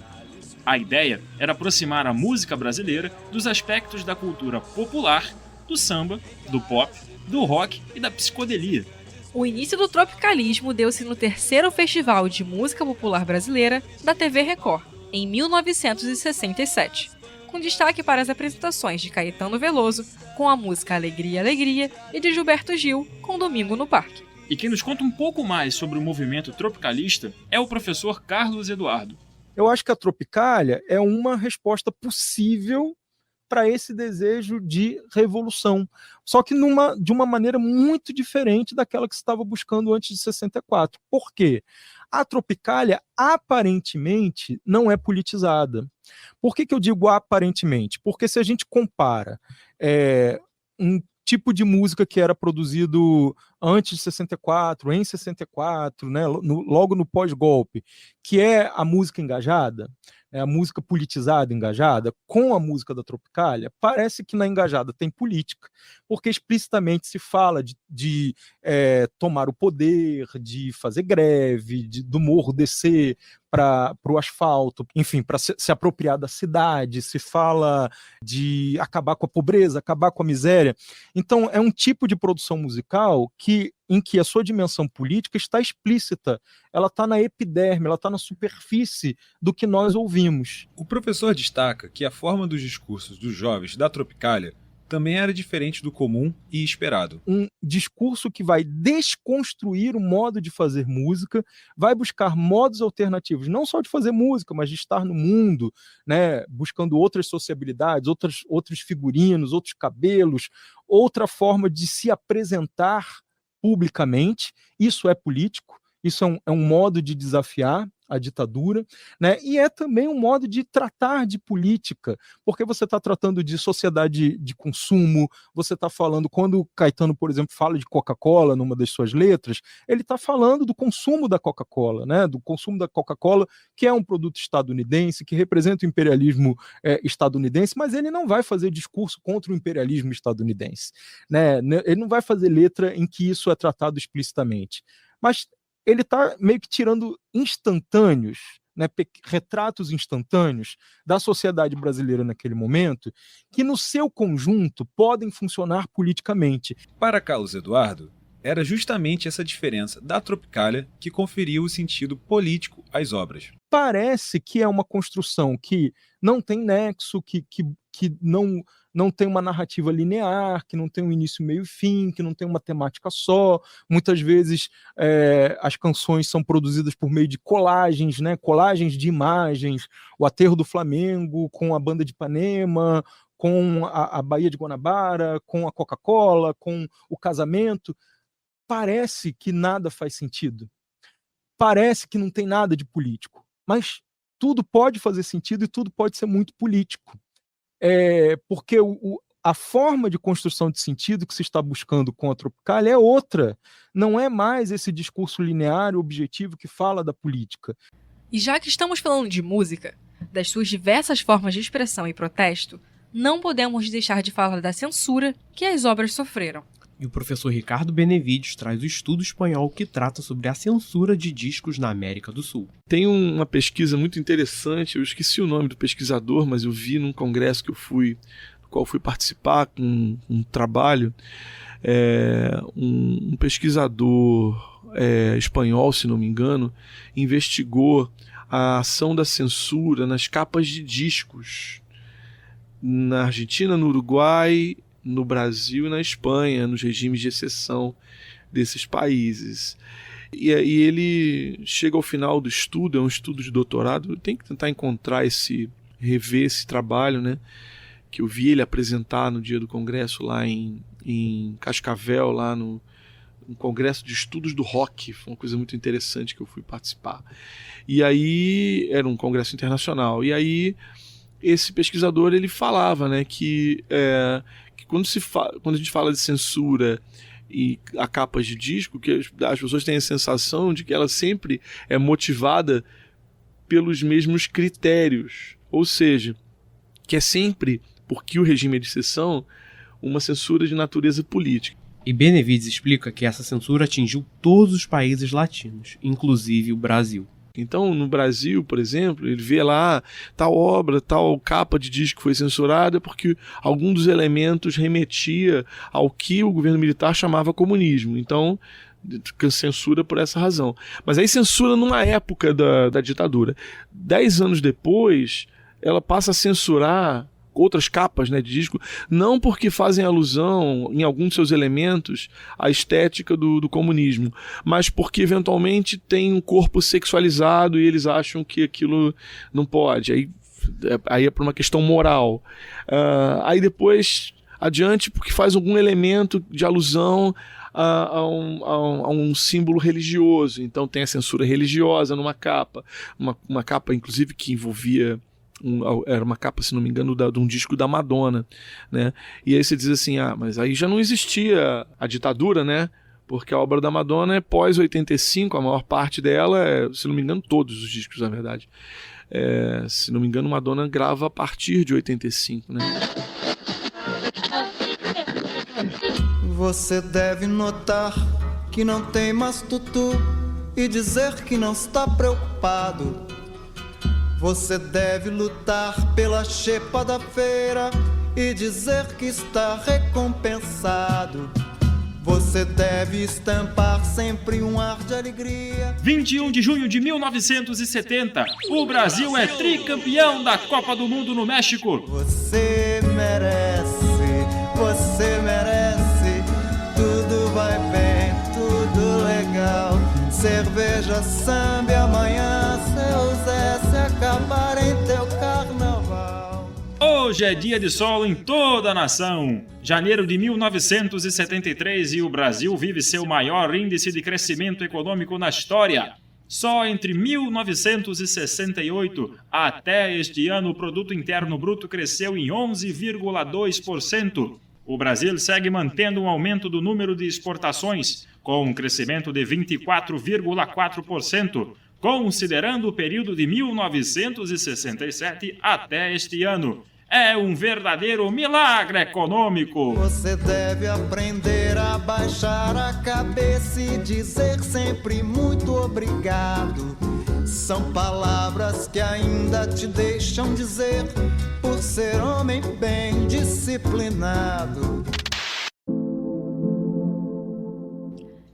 A ideia era aproximar a música brasileira dos aspectos da cultura popular, do samba, do pop, do rock e da psicodelia. O início do tropicalismo deu-se no 3º Festival de Música Popular Brasileira da TV Record, em 1967, com destaque para as apresentações de Caetano Veloso, com a música Alegria, Alegria, e de Gilberto Gil, com Domingo no Parque. E quem nos conta um pouco mais sobre o movimento tropicalista é o professor Carlos Eduardo. Eu acho que a Tropicália é uma resposta possível para esse desejo de revolução, só que de uma maneira muito diferente daquela que se estava buscando antes de 64. Por quê? A Tropicália aparentemente não é politizada. Por que eu digo aparentemente? Porque se a gente compara tipo de música que era produzido antes de 64, em 64, né, logo no pós-golpe, que é a música engajada, a música politizada, engajada, com a música da Tropicália, parece que na engajada tem política, porque explicitamente se fala de tomar o poder, de fazer greve, do morro descer para o asfalto, enfim, para se apropriar da cidade, se fala de acabar com a pobreza, acabar com a miséria. Então, é um tipo de produção musical em que a sua dimensão política está explícita, ela está na epiderme, ela está na superfície do que nós ouvimos. O professor destaca que a forma dos discursos dos jovens da Tropicália também era diferente do comum e esperado. Um discurso que vai desconstruir o modo de fazer música, vai buscar modos alternativos, não só de fazer música, mas de estar no mundo, né, buscando outras sociabilidades, outros figurinos, outros cabelos, outra forma de se apresentar publicamente. Isso é político, isso é um modo de desafiar a ditadura, né? E é também um modo de tratar de política, porque você está tratando de sociedade de consumo, você está falando, quando o Caetano, por exemplo, fala de Coca-Cola numa das suas letras, ele está falando do consumo da Coca-Cola, né? Do consumo da Coca-Cola, que é um produto estadunidense, que representa o imperialismo estadunidense, mas ele não vai fazer discurso contra o imperialismo estadunidense, né? Ele não vai fazer letra em que isso é tratado explicitamente, mas ele está meio que tirando instantâneos, né, retratos instantâneos da sociedade brasileira naquele momento, que no seu conjunto podem funcionar politicamente. Para Carlos Eduardo, era justamente essa diferença da Tropicália que conferia o sentido político às obras. Parece que é uma construção que não tem nexo, que não tem uma narrativa linear, que não tem um início, meio e fim, que não tem uma temática só. Muitas vezes as canções são produzidas por meio de colagens, né? Colagens de imagens, o Aterro do Flamengo com a Banda de Ipanema, com a Baía de Guanabara, com a Coca-Cola, com o casamento. Parece que nada faz sentido. Parece que não tem nada de político. Mas tudo pode fazer sentido e tudo pode ser muito político. Porque a forma de construção de sentido que se está buscando com a Tropicália é outra. Não é mais esse discurso linear e objetivo que fala da política. E já que estamos falando de música, das suas diversas formas de expressão e protesto, não podemos deixar de falar da censura que as obras sofreram. E o professor Ricardo Benevides traz o estudo espanhol que trata sobre a censura de discos na América do Sul. Tem uma pesquisa muito interessante, eu esqueci o nome do pesquisador, mas eu vi num congresso que eu fui, do qual fui participar com um trabalho, um pesquisador espanhol, se não me engano, investigou a ação da censura nas capas de discos na Argentina, no Uruguai, no Brasil e na Espanha, nos regimes de exceção desses países. E aí ele chega ao final do estudo, é um estudo de doutorado, tem que tentar rever esse trabalho, né, que eu vi ele apresentar no dia do congresso lá em Cascavel, lá no congresso de estudos do rock, foi uma coisa muito interessante que eu fui participar. E aí, era um congresso internacional, e aí esse pesquisador ele falava, né, que quando a gente fala de censura e a capas de disco, que as pessoas têm a sensação de que ela sempre é motivada pelos mesmos critérios, ou seja, que é sempre, porque o regime é de exceção, uma censura de natureza política. E Benevides explica que essa censura atingiu todos os países latinos, inclusive o Brasil. Então, no Brasil, por exemplo, ele vê lá tal obra, tal capa de disco foi censurada porque algum dos elementos remetia ao que o governo militar chamava comunismo. Então, censura por essa razão. Mas aí censura numa época da ditadura. 10 anos depois, ela passa a censurar outras capas, né, de disco, não porque fazem alusão em alguns de seus elementos à estética do comunismo, mas porque eventualmente tem um corpo sexualizado e eles acham que aquilo não pode. Aí é por uma questão moral. Aí depois adiante porque faz algum elemento de alusão a um símbolo religioso. Então tem a censura religiosa numa capa, uma capa inclusive que envolvia era uma capa, se não me engano, de um disco da Madonna, né? E aí você diz assim, mas aí já não existia a ditadura, né? Porque a obra da Madonna é pós-85, a maior parte dela, se não me engano, todos os discos, na verdade. Se não me engano, Madonna grava a partir de 85, né? Você deve notar que não tem mais tutu e dizer que não está preocupado. Você deve lutar pela xepa da feira e dizer que está recompensado. Você deve estampar sempre um ar de alegria. 21 de junho de 1970, o Brasil é tricampeão da Copa do Mundo no México. Você merece, tudo vai bem, tudo legal. Cerveja, samba e amanhã, seu Zé, se acabar em teu carnaval. Hoje é dia de sol em toda a nação. Janeiro de 1973 e o Brasil vive seu maior índice de crescimento econômico na história. Só entre 1968 até este ano o Produto Interno Bruto cresceu em 11,2%. O Brasil segue mantendo um aumento do número de exportações, com um crescimento de 24,4%, considerando o período de 1967 até este ano. É um verdadeiro milagre econômico. Você deve aprender a baixar a cabeça e dizer sempre muito obrigado. São palavras que ainda te deixam dizer por ser homem bem disciplinado.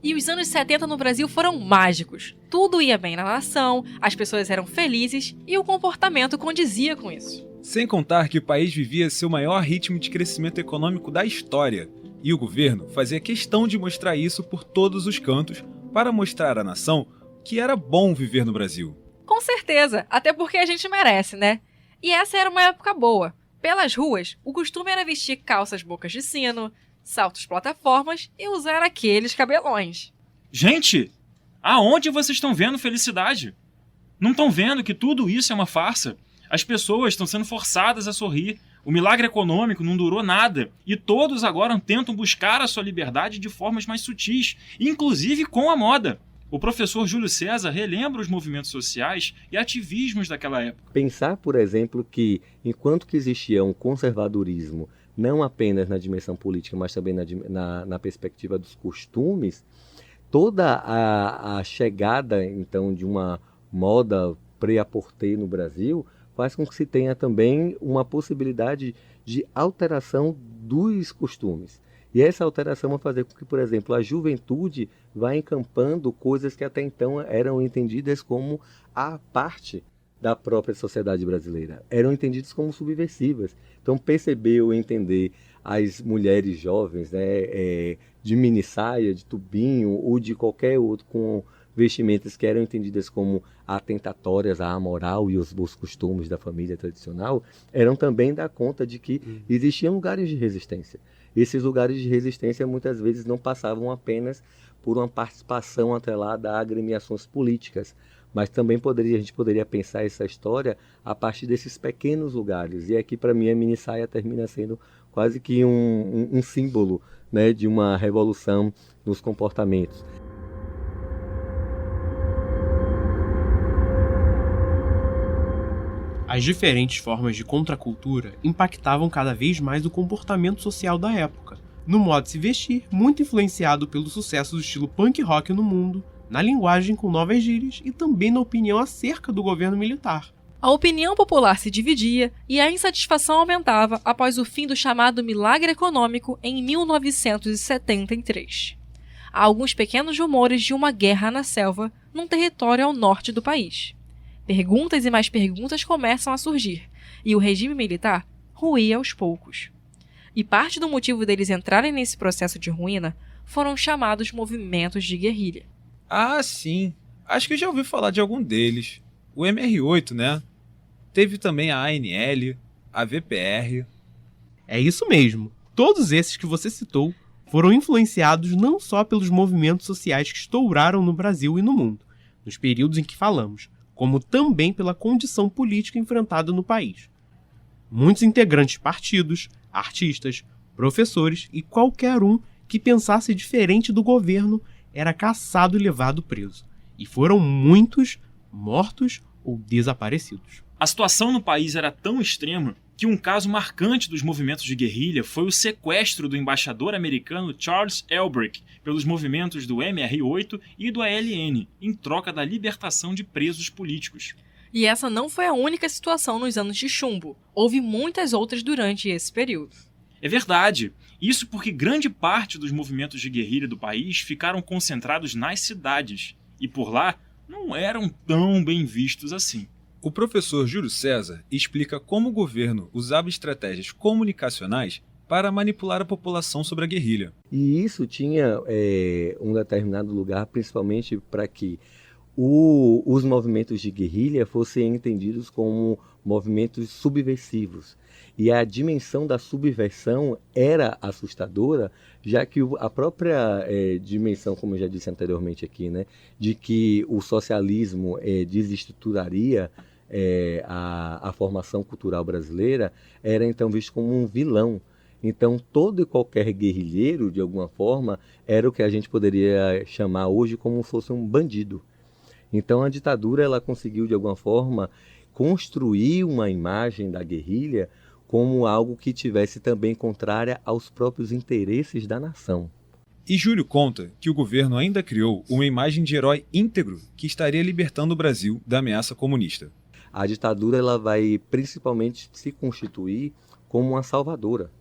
E os anos 70 no Brasil foram mágicos. Tudo ia bem na nação, as pessoas eram felizes e o comportamento condizia com isso. Sem contar que o país vivia seu maior ritmo de crescimento econômico da história, e o governo fazia questão de mostrar isso por todos os cantos para mostrar à nação que era bom viver no Brasil. Com certeza, até porque a gente merece, né? E essa era uma época boa. Pelas ruas, o costume era vestir calças bocas de sino, saltos plataformas e usar aqueles cabelões. Gente, aonde vocês estão vendo felicidade? Não estão vendo que tudo isso é uma farsa? As pessoas estão sendo forçadas a sorrir. O milagre econômico não durou nada. E todos agora tentam buscar a sua liberdade de formas mais sutis, inclusive com a moda. O professor Júlio César relembra os movimentos sociais e ativismos daquela época. Pensar, por exemplo, que enquanto que existia um conservadorismo, não apenas na dimensão política, mas também na perspectiva dos costumes, toda a chegada, então, de uma moda pré-aporté no Brasil faz com que se tenha também uma possibilidade de alteração dos costumes. E essa alteração vai fazer com que, por exemplo, a juventude vá encampando coisas que até então eram entendidas como a parte da própria sociedade brasileira. Eram entendidas como subversivas. Então, perceber ou entender as mulheres jovens, né, de mini saia, de tubinho ou de qualquer outro com vestimentas que eram entendidas como atentatórias à moral e aos bons costumes da família tradicional, eram também dar conta de que existiam lugares de resistência. Esses lugares de resistência muitas vezes não passavam apenas por uma participação atrelada a agremiações políticas, mas também a gente poderia pensar essa história a partir desses pequenos lugares. E aqui, para mim, a mini saia termina sendo quase que um símbolo, né, de uma revolução nos comportamentos. As diferentes formas de contracultura impactavam cada vez mais o comportamento social da época, no modo de se vestir, muito influenciado pelo sucesso do estilo punk rock no mundo, na linguagem com novas gírias e também na opinião acerca do governo militar. A opinião popular se dividia e a insatisfação aumentava após o fim do chamado milagre econômico em 1973. Há alguns pequenos rumores de uma guerra na selva, num território ao norte do país. Perguntas e mais perguntas começam a surgir, e o regime militar ruía aos poucos. E parte do motivo deles entrarem nesse processo de ruína foram chamados movimentos de guerrilha. Ah, sim. Acho que eu já ouvi falar de algum deles. O MR8, né? Teve também a ANL, a VPR. É isso mesmo. Todos esses que você citou foram influenciados não só pelos movimentos sociais que estouraram no Brasil e no mundo, nos períodos em que falamos, como também pela condição política enfrentada no país. Muitos integrantes de partidos, artistas, professores e qualquer um que pensasse diferente do governo era caçado e levado preso. E foram muitos mortos ou desaparecidos. A situação no país era tão extrema que um caso marcante dos movimentos de guerrilha foi o sequestro do embaixador americano Charles Elbrick pelos movimentos do MR8 e do ALN, em troca da libertação de presos políticos. E essa não foi a única situação nos anos de chumbo. Houve muitas outras durante esse período. É verdade. Isso porque grande parte dos movimentos de guerrilha do país ficaram concentrados nas cidades. E por lá não eram tão bem vistos assim. O professor Júlio César explica como o governo usava estratégias comunicacionais para manipular a população sobre a guerrilha. E isso tinha um determinado lugar, principalmente para que os movimentos de guerrilha fossem entendidos como movimentos subversivos. E a dimensão da subversão era assustadora, já que a própria dimensão, como eu já disse anteriormente aqui, né, de que o socialismo desestruturaria a formação cultural brasileira, era então visto como um vilão. Então, todo e qualquer guerrilheiro, de alguma forma, era o que a gente poderia chamar hoje como se fosse um bandido. Então, a ditadura ela conseguiu, de alguma forma, construir uma imagem da guerrilha como algo que tivesse também contrária aos próprios interesses da nação. E Júlio conta que o governo ainda criou uma imagem de herói íntegro que estaria libertando o Brasil da ameaça comunista. A ditadura ela vai principalmente se constituir como uma salvadora.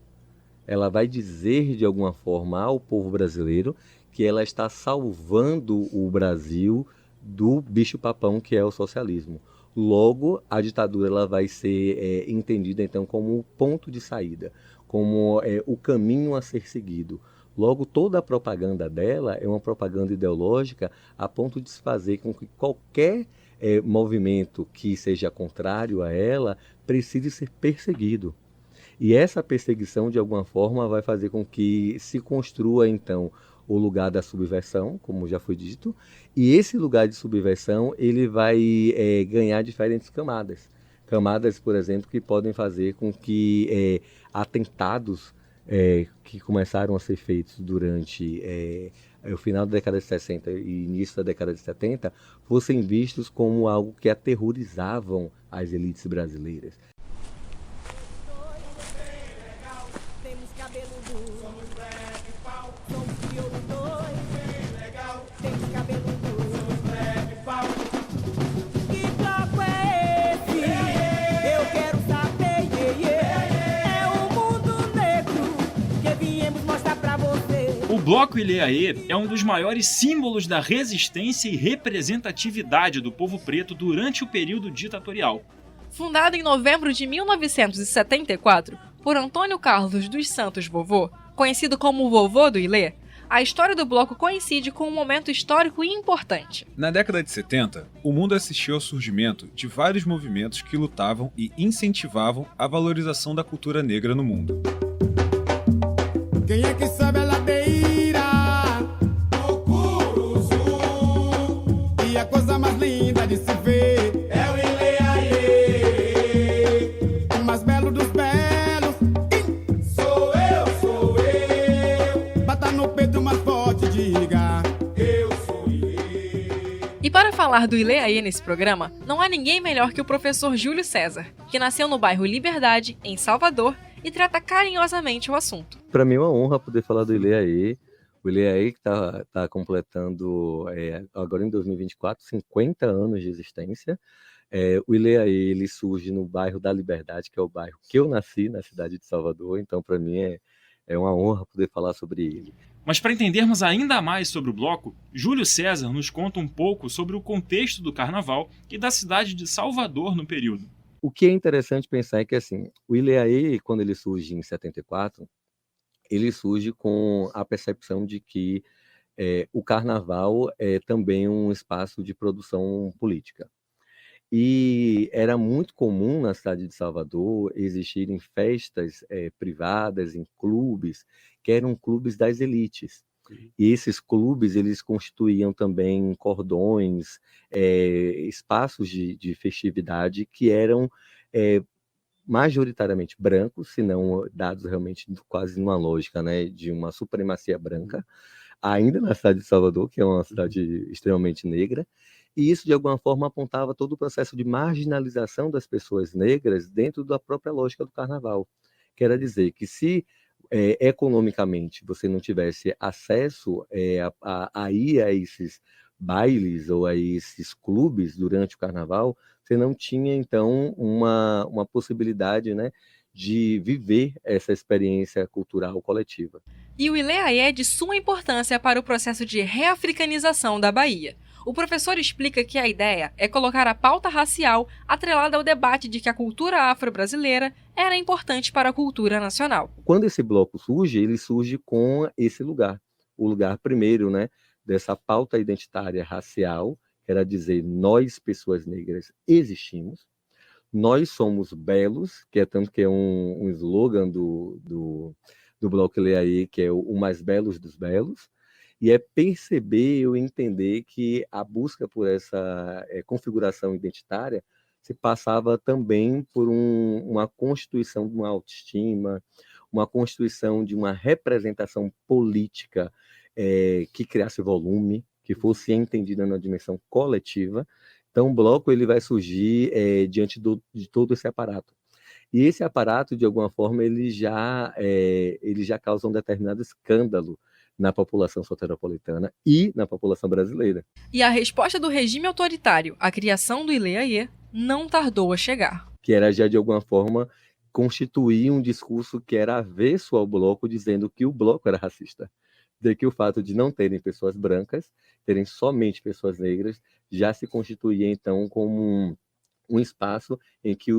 Ela vai dizer de alguma forma ao povo brasileiro que ela está salvando o Brasil do bicho-papão que é o socialismo. Logo, a ditadura ela vai ser entendida então como o ponto de saída, como o caminho a ser seguido. Logo, toda a propaganda dela é uma propaganda ideológica a ponto de se fazer com que qualquer movimento que seja contrário a ela precise ser perseguido. E essa perseguição, de alguma forma, vai fazer com que se construa, então, o lugar da subversão, como já foi dito, e esse lugar de subversão ele vai ganhar diferentes camadas. Camadas, por exemplo, que podem fazer com que atentados que começaram a ser feitos durante o final da década de 60 e início da década de 70 fossem vistos como algo que aterrorizavam as elites brasileiras. O Bloco Ilê-Aê é um dos maiores símbolos da resistência e representatividade do povo preto durante o período ditatorial. Fundado em novembro de 1974 por Antônio Carlos dos Santos Vovô, conhecido como o Vovô do Ilê, a história do bloco coincide com um momento histórico importante. Na década de 70, o mundo assistiu ao surgimento de vários movimentos que lutavam e incentivavam a valorização da cultura negra no mundo. Quem é que sabe a ladeira do Curuzu? E a coisa mais linda de se ver é o Ilê-Aê. O mais belo dos belos. Sou eu. Bata no peito mais forte, diga. Eu sou Ilê. E para falar do Ilê-Aê nesse programa, não há ninguém melhor que o professor Júlio César, que nasceu no bairro Liberdade, em Salvador, e trata carinhosamente o assunto. Para mim é uma honra poder falar do Ilê-Aê. O Ilê-Aê que está completando, agora em 2024, 50 anos de existência. O Ilê-Aê ele surge no bairro da Liberdade, que é o bairro que eu nasci, na cidade de Salvador. Então, para mim, é uma honra poder falar sobre ele. Mas para entendermos ainda mais sobre o bloco, Júlio César nos conta um pouco sobre o contexto do carnaval e da cidade de Salvador no período. O que é interessante pensar é que assim, o Ilê-Aê, quando ele surge em 74, ele surge com a percepção de que o carnaval é também um espaço de produção política. E era muito comum na cidade de Salvador existirem festas privadas em clubes, que eram clubes das elites. E esses clubes, eles constituíam também cordões, espaços de festividade que eram majoritariamente brancos, se não dados realmente quase numa lógica, né, de uma supremacia branca, ainda na cidade de Salvador, que é uma cidade extremamente negra, e isso de alguma forma apontava todo o processo de marginalização das pessoas negras dentro da própria lógica do carnaval. Quer dizer que se economicamente você não tivesse acesso a ir a esses bailes ou a esses clubes durante o carnaval, você não tinha então uma possibilidade, né, de viver essa experiência cultural coletiva. E o Ilê é de suma importância para o processo de reafricanização da Bahia. O professor explica que a ideia é colocar a pauta racial atrelada ao debate de que a cultura afro-brasileira era importante para a cultura nacional. Quando esse bloco surge, ele surge com esse lugar. O lugar primeiro, né, dessa pauta identitária racial, que era dizer, nós, pessoas negras, existimos. Nós somos belos, que é tanto que é um slogan do Bloco Ilê, que é o mais belos dos belos. E é perceber ou entender que a busca por essa configuração identitária se passava também por uma constituição de uma autoestima, uma constituição de uma representação política que criasse volume, que fosse entendida na dimensão coletiva. Então, o bloco ele vai surgir diante de todo esse aparato. E esse aparato, de alguma forma, ele já causa um determinado escândalo na população soteropolitana e na população brasileira. E a resposta do regime autoritário à criação do Ilê não tardou a chegar. Que era já, de alguma forma, constituir um discurso que era avesso ao bloco, dizendo que o bloco era racista. De que o fato de não terem pessoas brancas, terem somente pessoas negras, já se constituía, então, como um espaço em que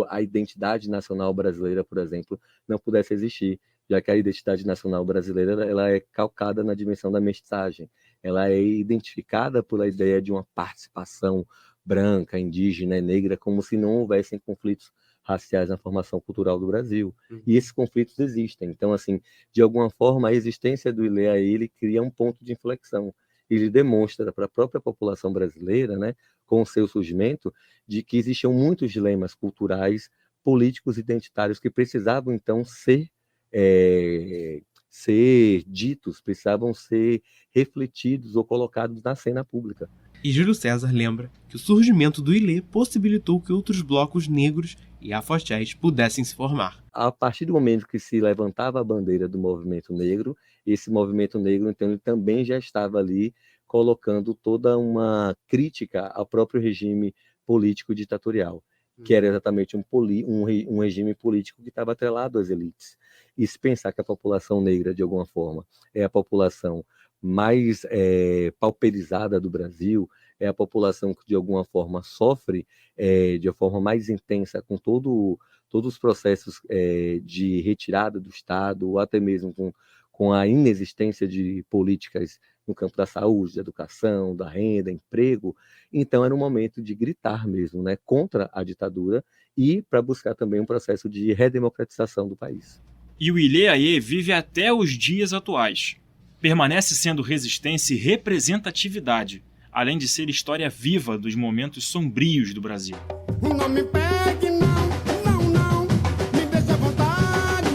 a identidade nacional brasileira, por exemplo, não pudesse existir, já que a identidade nacional brasileira ela é calcada na dimensão da mestiçagem. Ela é identificada pela ideia de uma participação branca, indígena, negra, como se não houvessem conflitos raciais na formação cultural do Brasil. E esses conflitos existem. Então, assim, de alguma forma, a existência do Ilê ele cria um ponto de inflexão. Ele demonstra para a própria população brasileira, né, com o seu surgimento, de que existiam muitos dilemas culturais, políticos, identitários que precisavam, então, ser ditos, precisavam ser refletidos ou colocados na cena pública. E Júlio César lembra que o surgimento do Ilê possibilitou que outros blocos negros e afoxés pudessem se formar. A partir do momento que se levantava a bandeira do movimento negro, esse movimento negro, então, ele também já estava ali colocando toda uma crítica ao próprio regime político ditatorial, que era exatamente um regime político que estava atrelado às elites. E se pensar que a população negra, de alguma forma, é a população mais pauperizada do Brasil, é a população que, de alguma forma, sofre de uma forma mais intensa com todos os processos de retirada do Estado, ou até mesmo com a inexistência de políticas no campo da saúde, da educação, da renda, emprego. Então, era um momento de gritar mesmo, né, contra a ditadura e para buscar também um processo de redemocratização do país. E o Ilê vive até os dias atuais. Permanece sendo resistência e representatividade, além de ser história viva dos momentos sombrios do Brasil. Não me pegue, não, me deixa à vontade.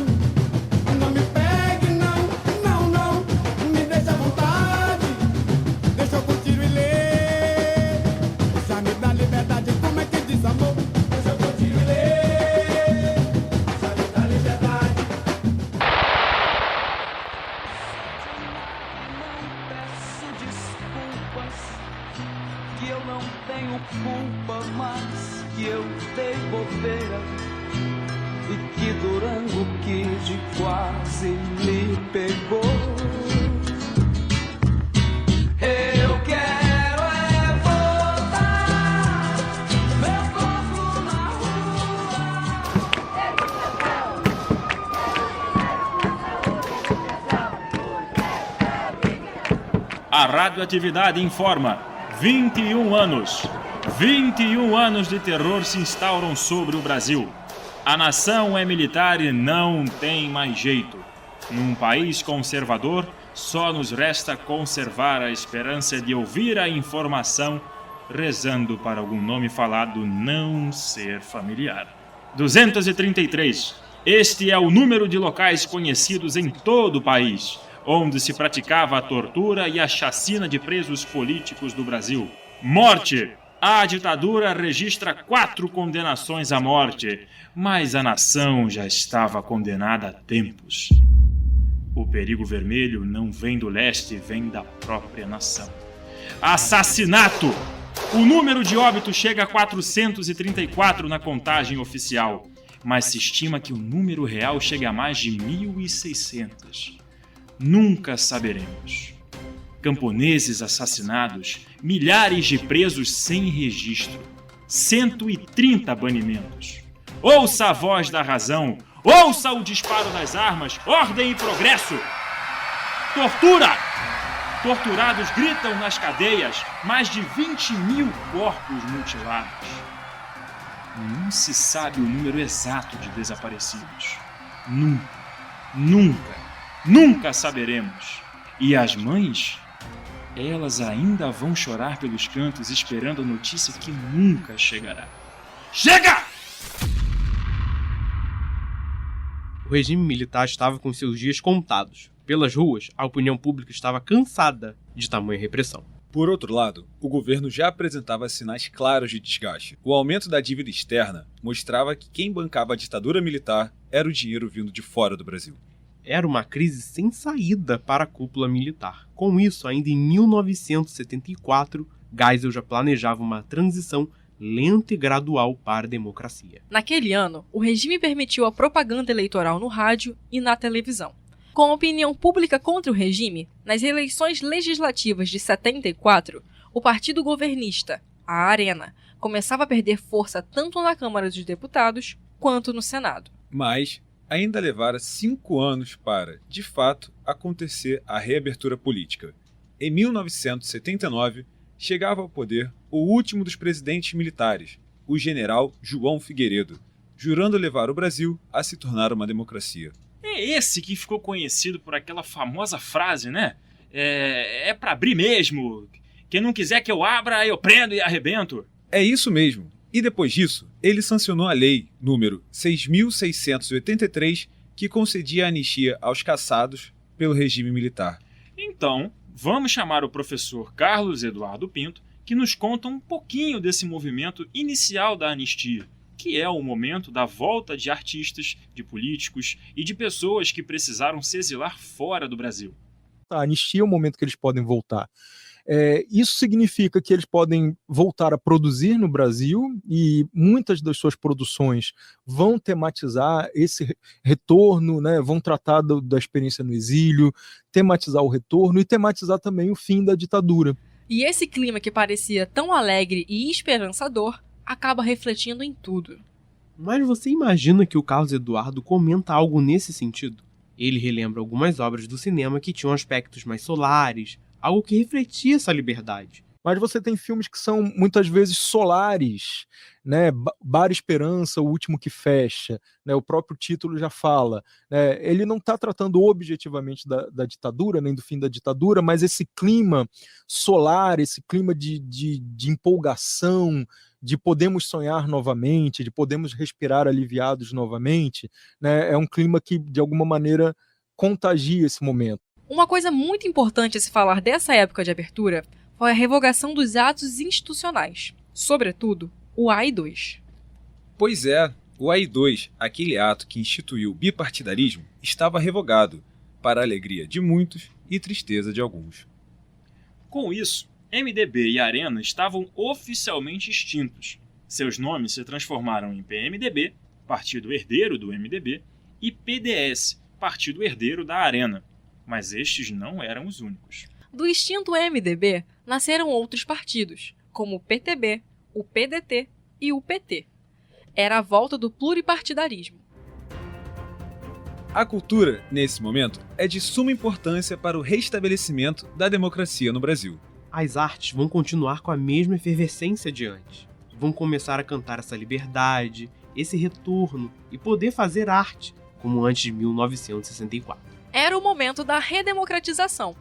Não me pegue, não, me deixa à vontade. Deixa eu curtir o Ilê, já me dá liberdade, como é que diz amor? Deixa eu curtir o Ilê, já me dá liberdade. Que eu não tenho culpa, mas que eu dei bobeira e que Durango Kid quase me pegou. Eu quero botar meu corpo na rua. A Radioatividade informa. 21 anos. 21 anos de terror se instauram sobre o Brasil. A nação é militar e não tem mais jeito. Num país conservador, Só nos resta conservar a esperança de ouvir a informação, rezando para algum nome falado não ser familiar. 233. Este é o número de locais conhecidos em todo o país, onde se praticava a tortura e a chacina de presos políticos do Brasil. Morte! A ditadura registra 4 condenações à morte, mas a nação já estava condenada há tempos. O perigo vermelho não vem do leste, vem da própria nação. Assassinato! O número de óbitos chega a 434 na contagem oficial, mas se estima que o número real chegue a mais de 1.600. Nunca saberemos. Camponeses assassinados, milhares de presos sem registro, 130 banimentos. Ouça a voz da razão, ouça o disparo das armas, ordem e progresso. Tortura! Torturados gritam nas cadeias, mais de 20.000 corpos mutilados. Não se sabe o número exato de desaparecidos. Nunca saberemos. E as mães? Elas ainda vão chorar pelos cantos esperando a notícia que nunca chegará. Chega! O regime militar estava com seus dias contados. Pelas ruas, a opinião pública estava cansada de tamanha repressão. Por outro lado, o governo já apresentava sinais claros de desgaste. O aumento da dívida externa mostrava que quem bancava a ditadura militar era o dinheiro vindo de fora do Brasil. Era uma crise sem saída para a cúpula militar. Com isso, ainda em 1974, Geisel já planejava uma transição lenta e gradual para a democracia. Naquele ano, o regime permitiu a propaganda eleitoral no rádio e na televisão. Com a opinião pública contra o regime, nas eleições legislativas de 74, o partido governista, a Arena, começava a perder força tanto na Câmara dos Deputados quanto no Senado. Mas ainda levara 5 anos para, de fato, acontecer a reabertura política. Em 1979, chegava ao poder o último dos presidentes militares, o general João Figueiredo, jurando levar o Brasil a se tornar uma democracia. É esse que ficou conhecido por aquela famosa frase, né? É pra abrir mesmo. Quem não quiser que eu abra, eu prendo e arrebento. É isso mesmo. E depois disso, ele sancionou a lei número 6.683, que concedia a anistia aos caçados pelo regime militar. Então, vamos chamar o professor Carlos Eduardo Pinto, que nos conta um pouquinho desse movimento inicial da anistia, que é o momento da volta de artistas, de políticos e de pessoas que precisaram se exilar fora do Brasil. A anistia é o momento que eles podem voltar. Isso significa que eles podem voltar a produzir no Brasil e muitas das suas produções vão tematizar esse retorno, né? Vão tratar da experiência no exílio, tematizar o retorno e tematizar também o fim da ditadura. E esse clima que parecia tão alegre e esperançador acaba refletindo em tudo. Mas você imagina que o Carlos Eduardo comenta algo nesse sentido? Ele relembra algumas obras do cinema que tinham aspectos mais solares, algo que refletia essa liberdade. Mas você tem filmes que são muitas vezes solares, né? Bar Esperança, O Último que Fecha, né? O próprio título já fala, né? Ele não está tratando objetivamente da ditadura, nem do fim da ditadura, mas esse clima solar, esse clima de empolgação, de podemos sonhar novamente, de podemos respirar aliviados novamente, né? É um clima que, de alguma maneira, contagia esse momento. Uma coisa muito importante a se falar dessa época de abertura foi a revogação dos atos institucionais, sobretudo o AI-2. Pois é, o AI-2, aquele ato que instituiu o bipartidarismo, estava revogado, para a alegria de muitos e tristeza de alguns. Com isso, MDB e Arena estavam oficialmente extintos. Seus nomes se transformaram em PMDB, partido herdeiro do MDB, e PDS, partido herdeiro da Arena. Mas estes não eram os únicos. Do extinto MDB, nasceram outros partidos, como o PTB, o PDT e o PT. Era a volta do pluripartidarismo. A cultura, nesse momento, é de suma importância para o restabelecimento da democracia no Brasil. As artes vão continuar com a mesma efervescência de antes. Vão começar a cantar essa liberdade, esse retorno e poder fazer arte, como antes de 1964. Era o momento da redemocratização.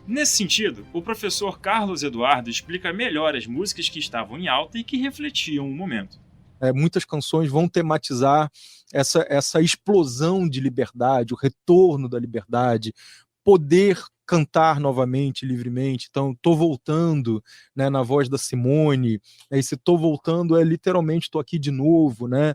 Nesse sentido, o professor Carlos Eduardo explica melhor as músicas que estavam em alta e que refletiam o momento. Muitas canções vão tematizar essa explosão de liberdade, o retorno da liberdade, poder cantar novamente, livremente. Então, tô voltando, né, na voz da Simone. Esse tô voltando é literalmente tô aqui de novo, né?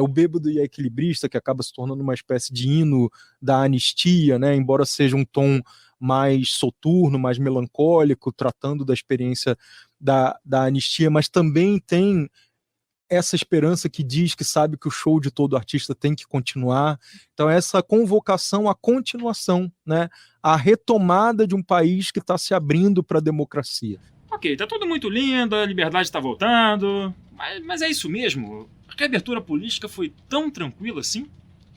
O Bêbado e a Equilibrista, que acaba se tornando uma espécie de hino da anistia, né? Embora seja um tom mais soturno, mais melancólico, tratando da experiência da anistia, mas também tem essa esperança que diz que sabe que o show de todo artista tem que continuar. Então, essa convocação à continuação, né? A retomada de um país que está se abrindo para a democracia. Ok, tá tudo muito lindo, a liberdade está voltando, mas é isso mesmo? A reabertura política foi tão tranquila assim?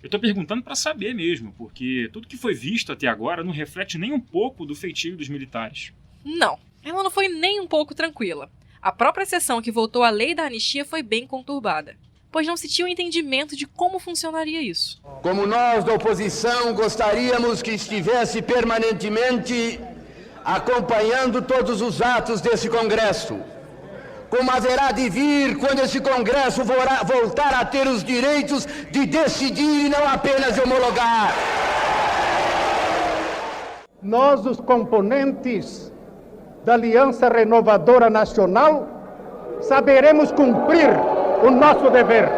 Eu tô perguntando para saber mesmo, porque tudo que foi visto até agora não reflete nem um pouco do feitio dos militares. Não, ela não foi nem um pouco tranquila. A própria sessão que votou a lei da anistia foi bem conturbada, pois não se tinha um entendimento de como funcionaria isso. Como nós da oposição gostaríamos que estivesse permanentemente acompanhando todos os atos desse Congresso, como haverá de vir quando esse Congresso voltar a ter os direitos de decidir e não apenas de homologar. Nós, os componentes da Aliança Renovadora Nacional, saberemos cumprir o nosso dever.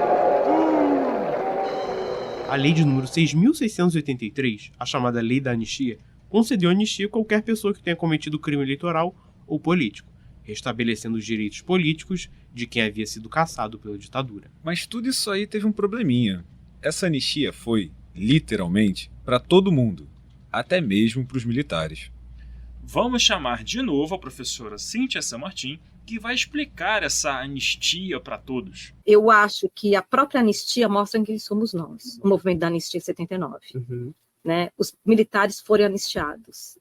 A lei de número 6.683, a chamada Lei da Anistia, concedeu anistia a qualquer pessoa que tenha cometido crime eleitoral ou político, restabelecendo os direitos políticos de quem havia sido cassado pela ditadura. Mas tudo isso aí teve um probleminha. Essa anistia foi, literalmente, para todo mundo, até mesmo para os militares. Vamos chamar de novo a professora Cíntia Samartim, que vai explicar essa anistia para todos. Eu acho que a própria anistia mostra quem somos nós, o movimento da anistia em 79. Né? Os militares foram anistiados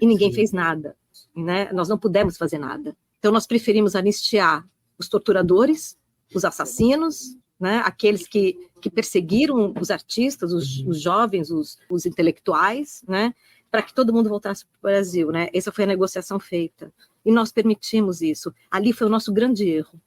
e ninguém fez nada. Né? Nós não pudemos fazer nada. Então nós preferimos anistiar os torturadores, os assassinos, né? Aqueles que perseguiram os artistas, os jovens, os intelectuais, né? Para que todo mundo voltasse para o Brasil, né? Essa foi a negociação feita. E nós permitimos isso. Ali foi o nosso grande erro,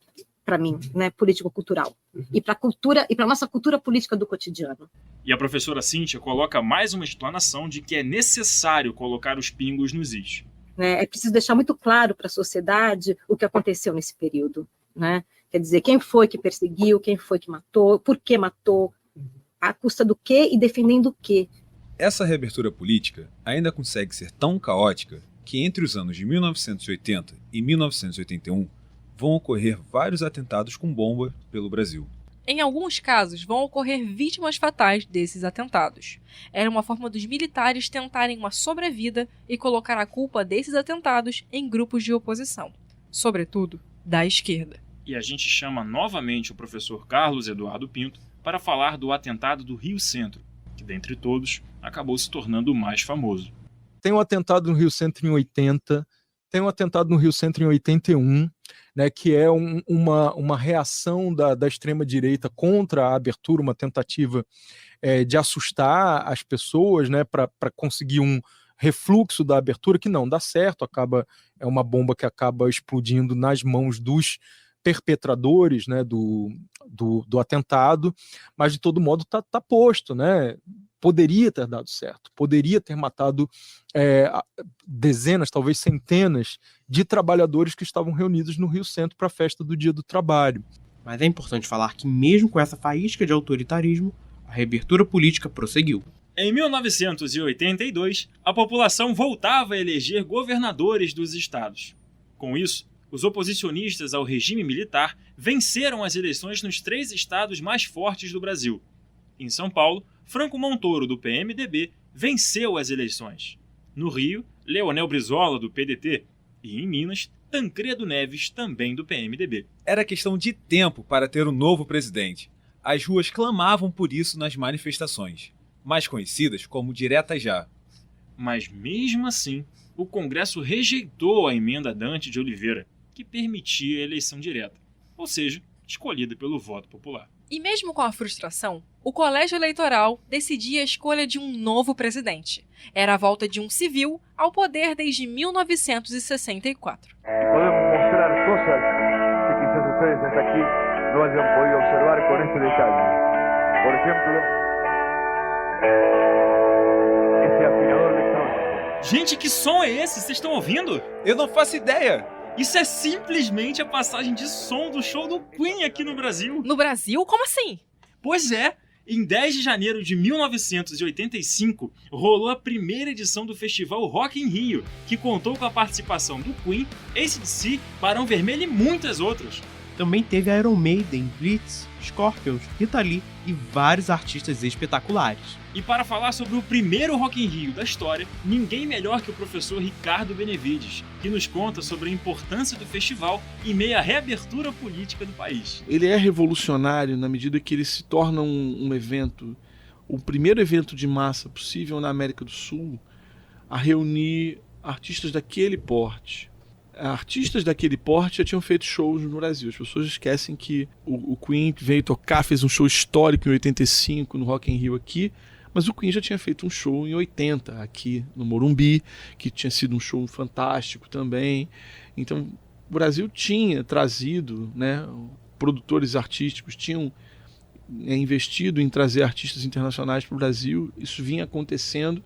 para mim, né? Político-cultural. E para a cultura, e para a nossa cultura política do cotidiano. E a professora Cíntia coloca mais uma explanação de que é necessário colocar os pingos nos is. É preciso deixar muito claro para a sociedade o que aconteceu nesse período, né? Quer dizer, quem foi que perseguiu, quem foi que matou, por que matou, à custa do quê e defendendo o quê. Essa reabertura política ainda consegue ser tão caótica que entre os anos de 1980 e 1981 vão ocorrer vários atentados com bomba pelo Brasil. Em alguns casos, vão ocorrer vítimas fatais desses atentados. Era uma forma dos militares tentarem uma sobrevida e colocar a culpa desses atentados em grupos de oposição, sobretudo da esquerda. E a gente chama novamente o professor Carlos Eduardo Pinto para falar do atentado do Rio Centro, que, dentre todos, acabou se tornando o mais famoso. Tem um atentado no Rio Centro em 80, tem um atentado no Rio Centro em 81, né, que é uma reação da extrema-direita contra a abertura, uma tentativa de assustar as pessoas, né, para conseguir um refluxo da abertura, que não dá certo, é uma bomba que acaba explodindo nas mãos dos perpetradores, né, do atentado, mas de todo modo tá posto, né? Poderia ter dado certo, poderia ter matado dezenas, talvez centenas de trabalhadores que estavam reunidos no Rio Centro para a festa do Dia do Trabalho. Mas é importante falar que mesmo com essa faísca de autoritarismo, a reabertura política prosseguiu. Em 1982, a população voltava a eleger governadores dos estados. Com isso, os oposicionistas ao regime militar venceram as eleições nos 3 estados mais fortes do Brasil. Em São Paulo, Franco Montoro, do PMDB, venceu as eleições. No Rio, Leonel Brizola, do PDT. E em Minas, Tancredo Neves, também do PMDB. Era questão de tempo para ter um novo presidente. As ruas clamavam por isso nas manifestações, mais conhecidas como Direta Já. Mas mesmo assim, o Congresso rejeitou a emenda Dante de Oliveira, que permitia a eleição direta, ou seja, escolhida pelo voto popular. E mesmo com a frustração, o colégio eleitoral decidia a escolha de um novo presidente. Era a volta de um civil ao poder desde 1964. Podemos mostrar cosas que quizás ustedes hasta aquí no hayan podido observar con este detalle. Por ejemplo, esse afinador eletrônico. Gente, que som é esse? Vocês estão ouvindo? Eu não faço ideia. Isso é simplesmente a passagem de som do show do Queen aqui no Brasil. No Brasil? Como assim? Pois é. Em 10 de janeiro de 1985, rolou a primeira edição do festival Rock in Rio, que contou com a participação do Queen, AC/DC, Barão Vermelho e muitas outras. Também teve Iron Maiden, Blitz, Scorpions, Rita Lee e vários artistas espetaculares. E para falar sobre o primeiro Rock in Rio da história, ninguém melhor que o professor Ricardo Benevides, que nos conta sobre a importância do festival em meio à reabertura política do país. Ele é revolucionário na medida que ele se torna um evento, o primeiro evento de massa possível na América do Sul a reunir artistas daquele porte. Artistas daquele porte já tinham feito shows no Brasil. As pessoas esquecem que o Queen veio tocar, fez um show histórico em 85 no Rock in Rio aqui, mas o Queen já tinha feito um show em 80 aqui no Morumbi, que tinha sido um show fantástico também. Então o Brasil tinha trazido, né, produtores artísticos, tinham investido em trazer artistas internacionais para o Brasil. Isso vinha acontecendo,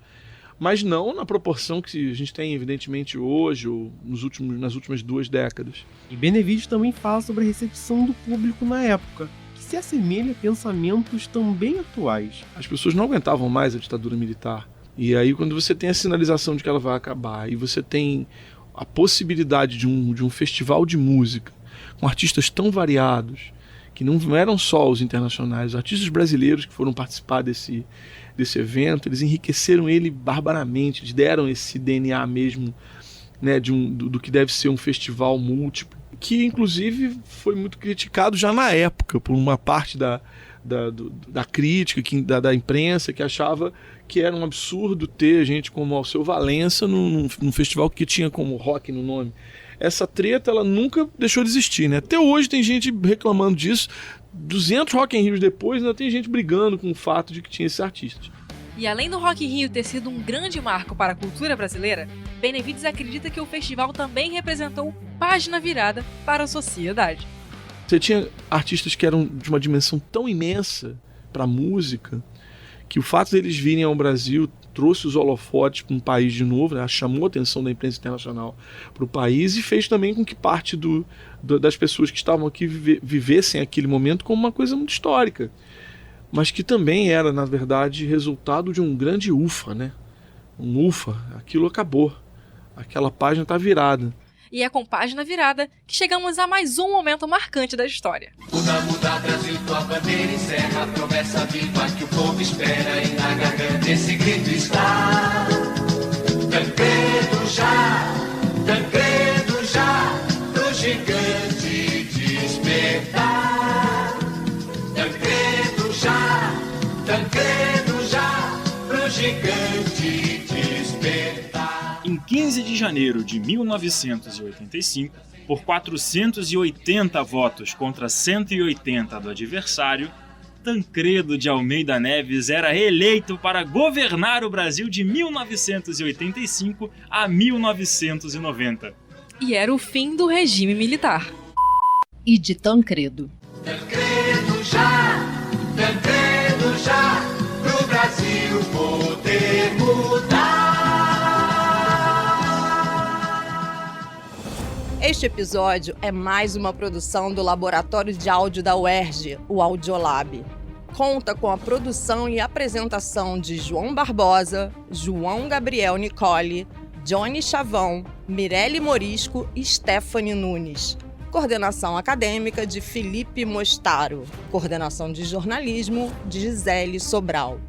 mas não na proporção que a gente tem, evidentemente, hoje ou nas últimas 2 décadas. E Benevides também fala sobre a recepção do público na época, que se assemelha a pensamentos também atuais. As pessoas não aguentavam mais a ditadura militar. E aí, quando você tem a sinalização de que ela vai acabar, e você tem a possibilidade de um festival de música com artistas tão variados, que não eram só os internacionais, os artistas brasileiros que foram participar desse evento, eles enriqueceram ele barbaramente, deram esse DNA mesmo, né, do que deve ser um festival múltiplo, que inclusive foi muito criticado já na época por uma parte da crítica, da imprensa, que achava que era um absurdo ter gente como Alceu Valença num festival que tinha como rock no nome. Essa treta, ela nunca deixou de existir, né? Até hoje tem gente reclamando disso. 200 Rock in Rios depois, ainda tem gente brigando com o fato de que tinha esses artistas. E além do Rock in Rio ter sido um grande marco para a cultura brasileira, Benevides acredita que o festival também representou página virada para a sociedade. Você tinha artistas que eram de uma dimensão tão imensa para a música, que o fato deles virem ao Brasil trouxe os holofotes para um país de novo, né? Chamou a atenção da imprensa internacional para o país e fez também com que parte das pessoas que estavam aqui vivessem aquele momento como uma coisa muito histórica, mas que também era, na verdade, resultado de um grande ufa, né? Um ufa, aquilo acabou, aquela página está virada. E é com página virada que chegamos a mais um momento marcante da história. Muda, muda, Brasil, tua bandeira encerra a promessa viva que o povo espera e na garganta esse grito está. Tancredo já, pro gigante despertar. Tancredo já, pro gigante despertar. Em 15 de janeiro de 1985, por 480 votos contra 180 do adversário, Tancredo de Almeida Neves era reeleito para governar o Brasil de 1985 a 1990. E era o fim do regime militar. E de Tancredo. Tancredo já, pro Brasil poder mudar. Este episódio é mais uma produção do Laboratório de Áudio da UERJ, o Audiolab. Conta com a produção e apresentação de João Barbosa, João Gabriel Nicole, Johnny Chavão, Mirelle Morisco e Stephanie Nunes. Coordenação acadêmica de Felipe Mostaro. Coordenação de jornalismo de Gisele Sobral.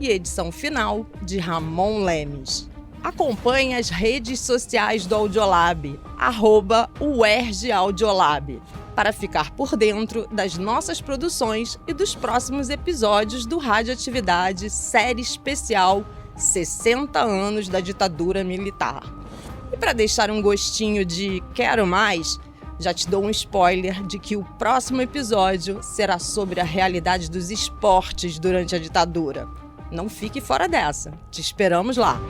E edição final de Ramon Lemes. Acompanhe as redes sociais do Audiolab, @UERJ Audiolab, para ficar por dentro das nossas produções e dos próximos episódios do Radioatividade série especial 60 anos da ditadura militar. E para deixar um gostinho de quero mais, Já te dou um spoiler de que o próximo episódio será sobre a realidade dos esportes durante a ditadura. Não fique fora dessa. Te esperamos lá.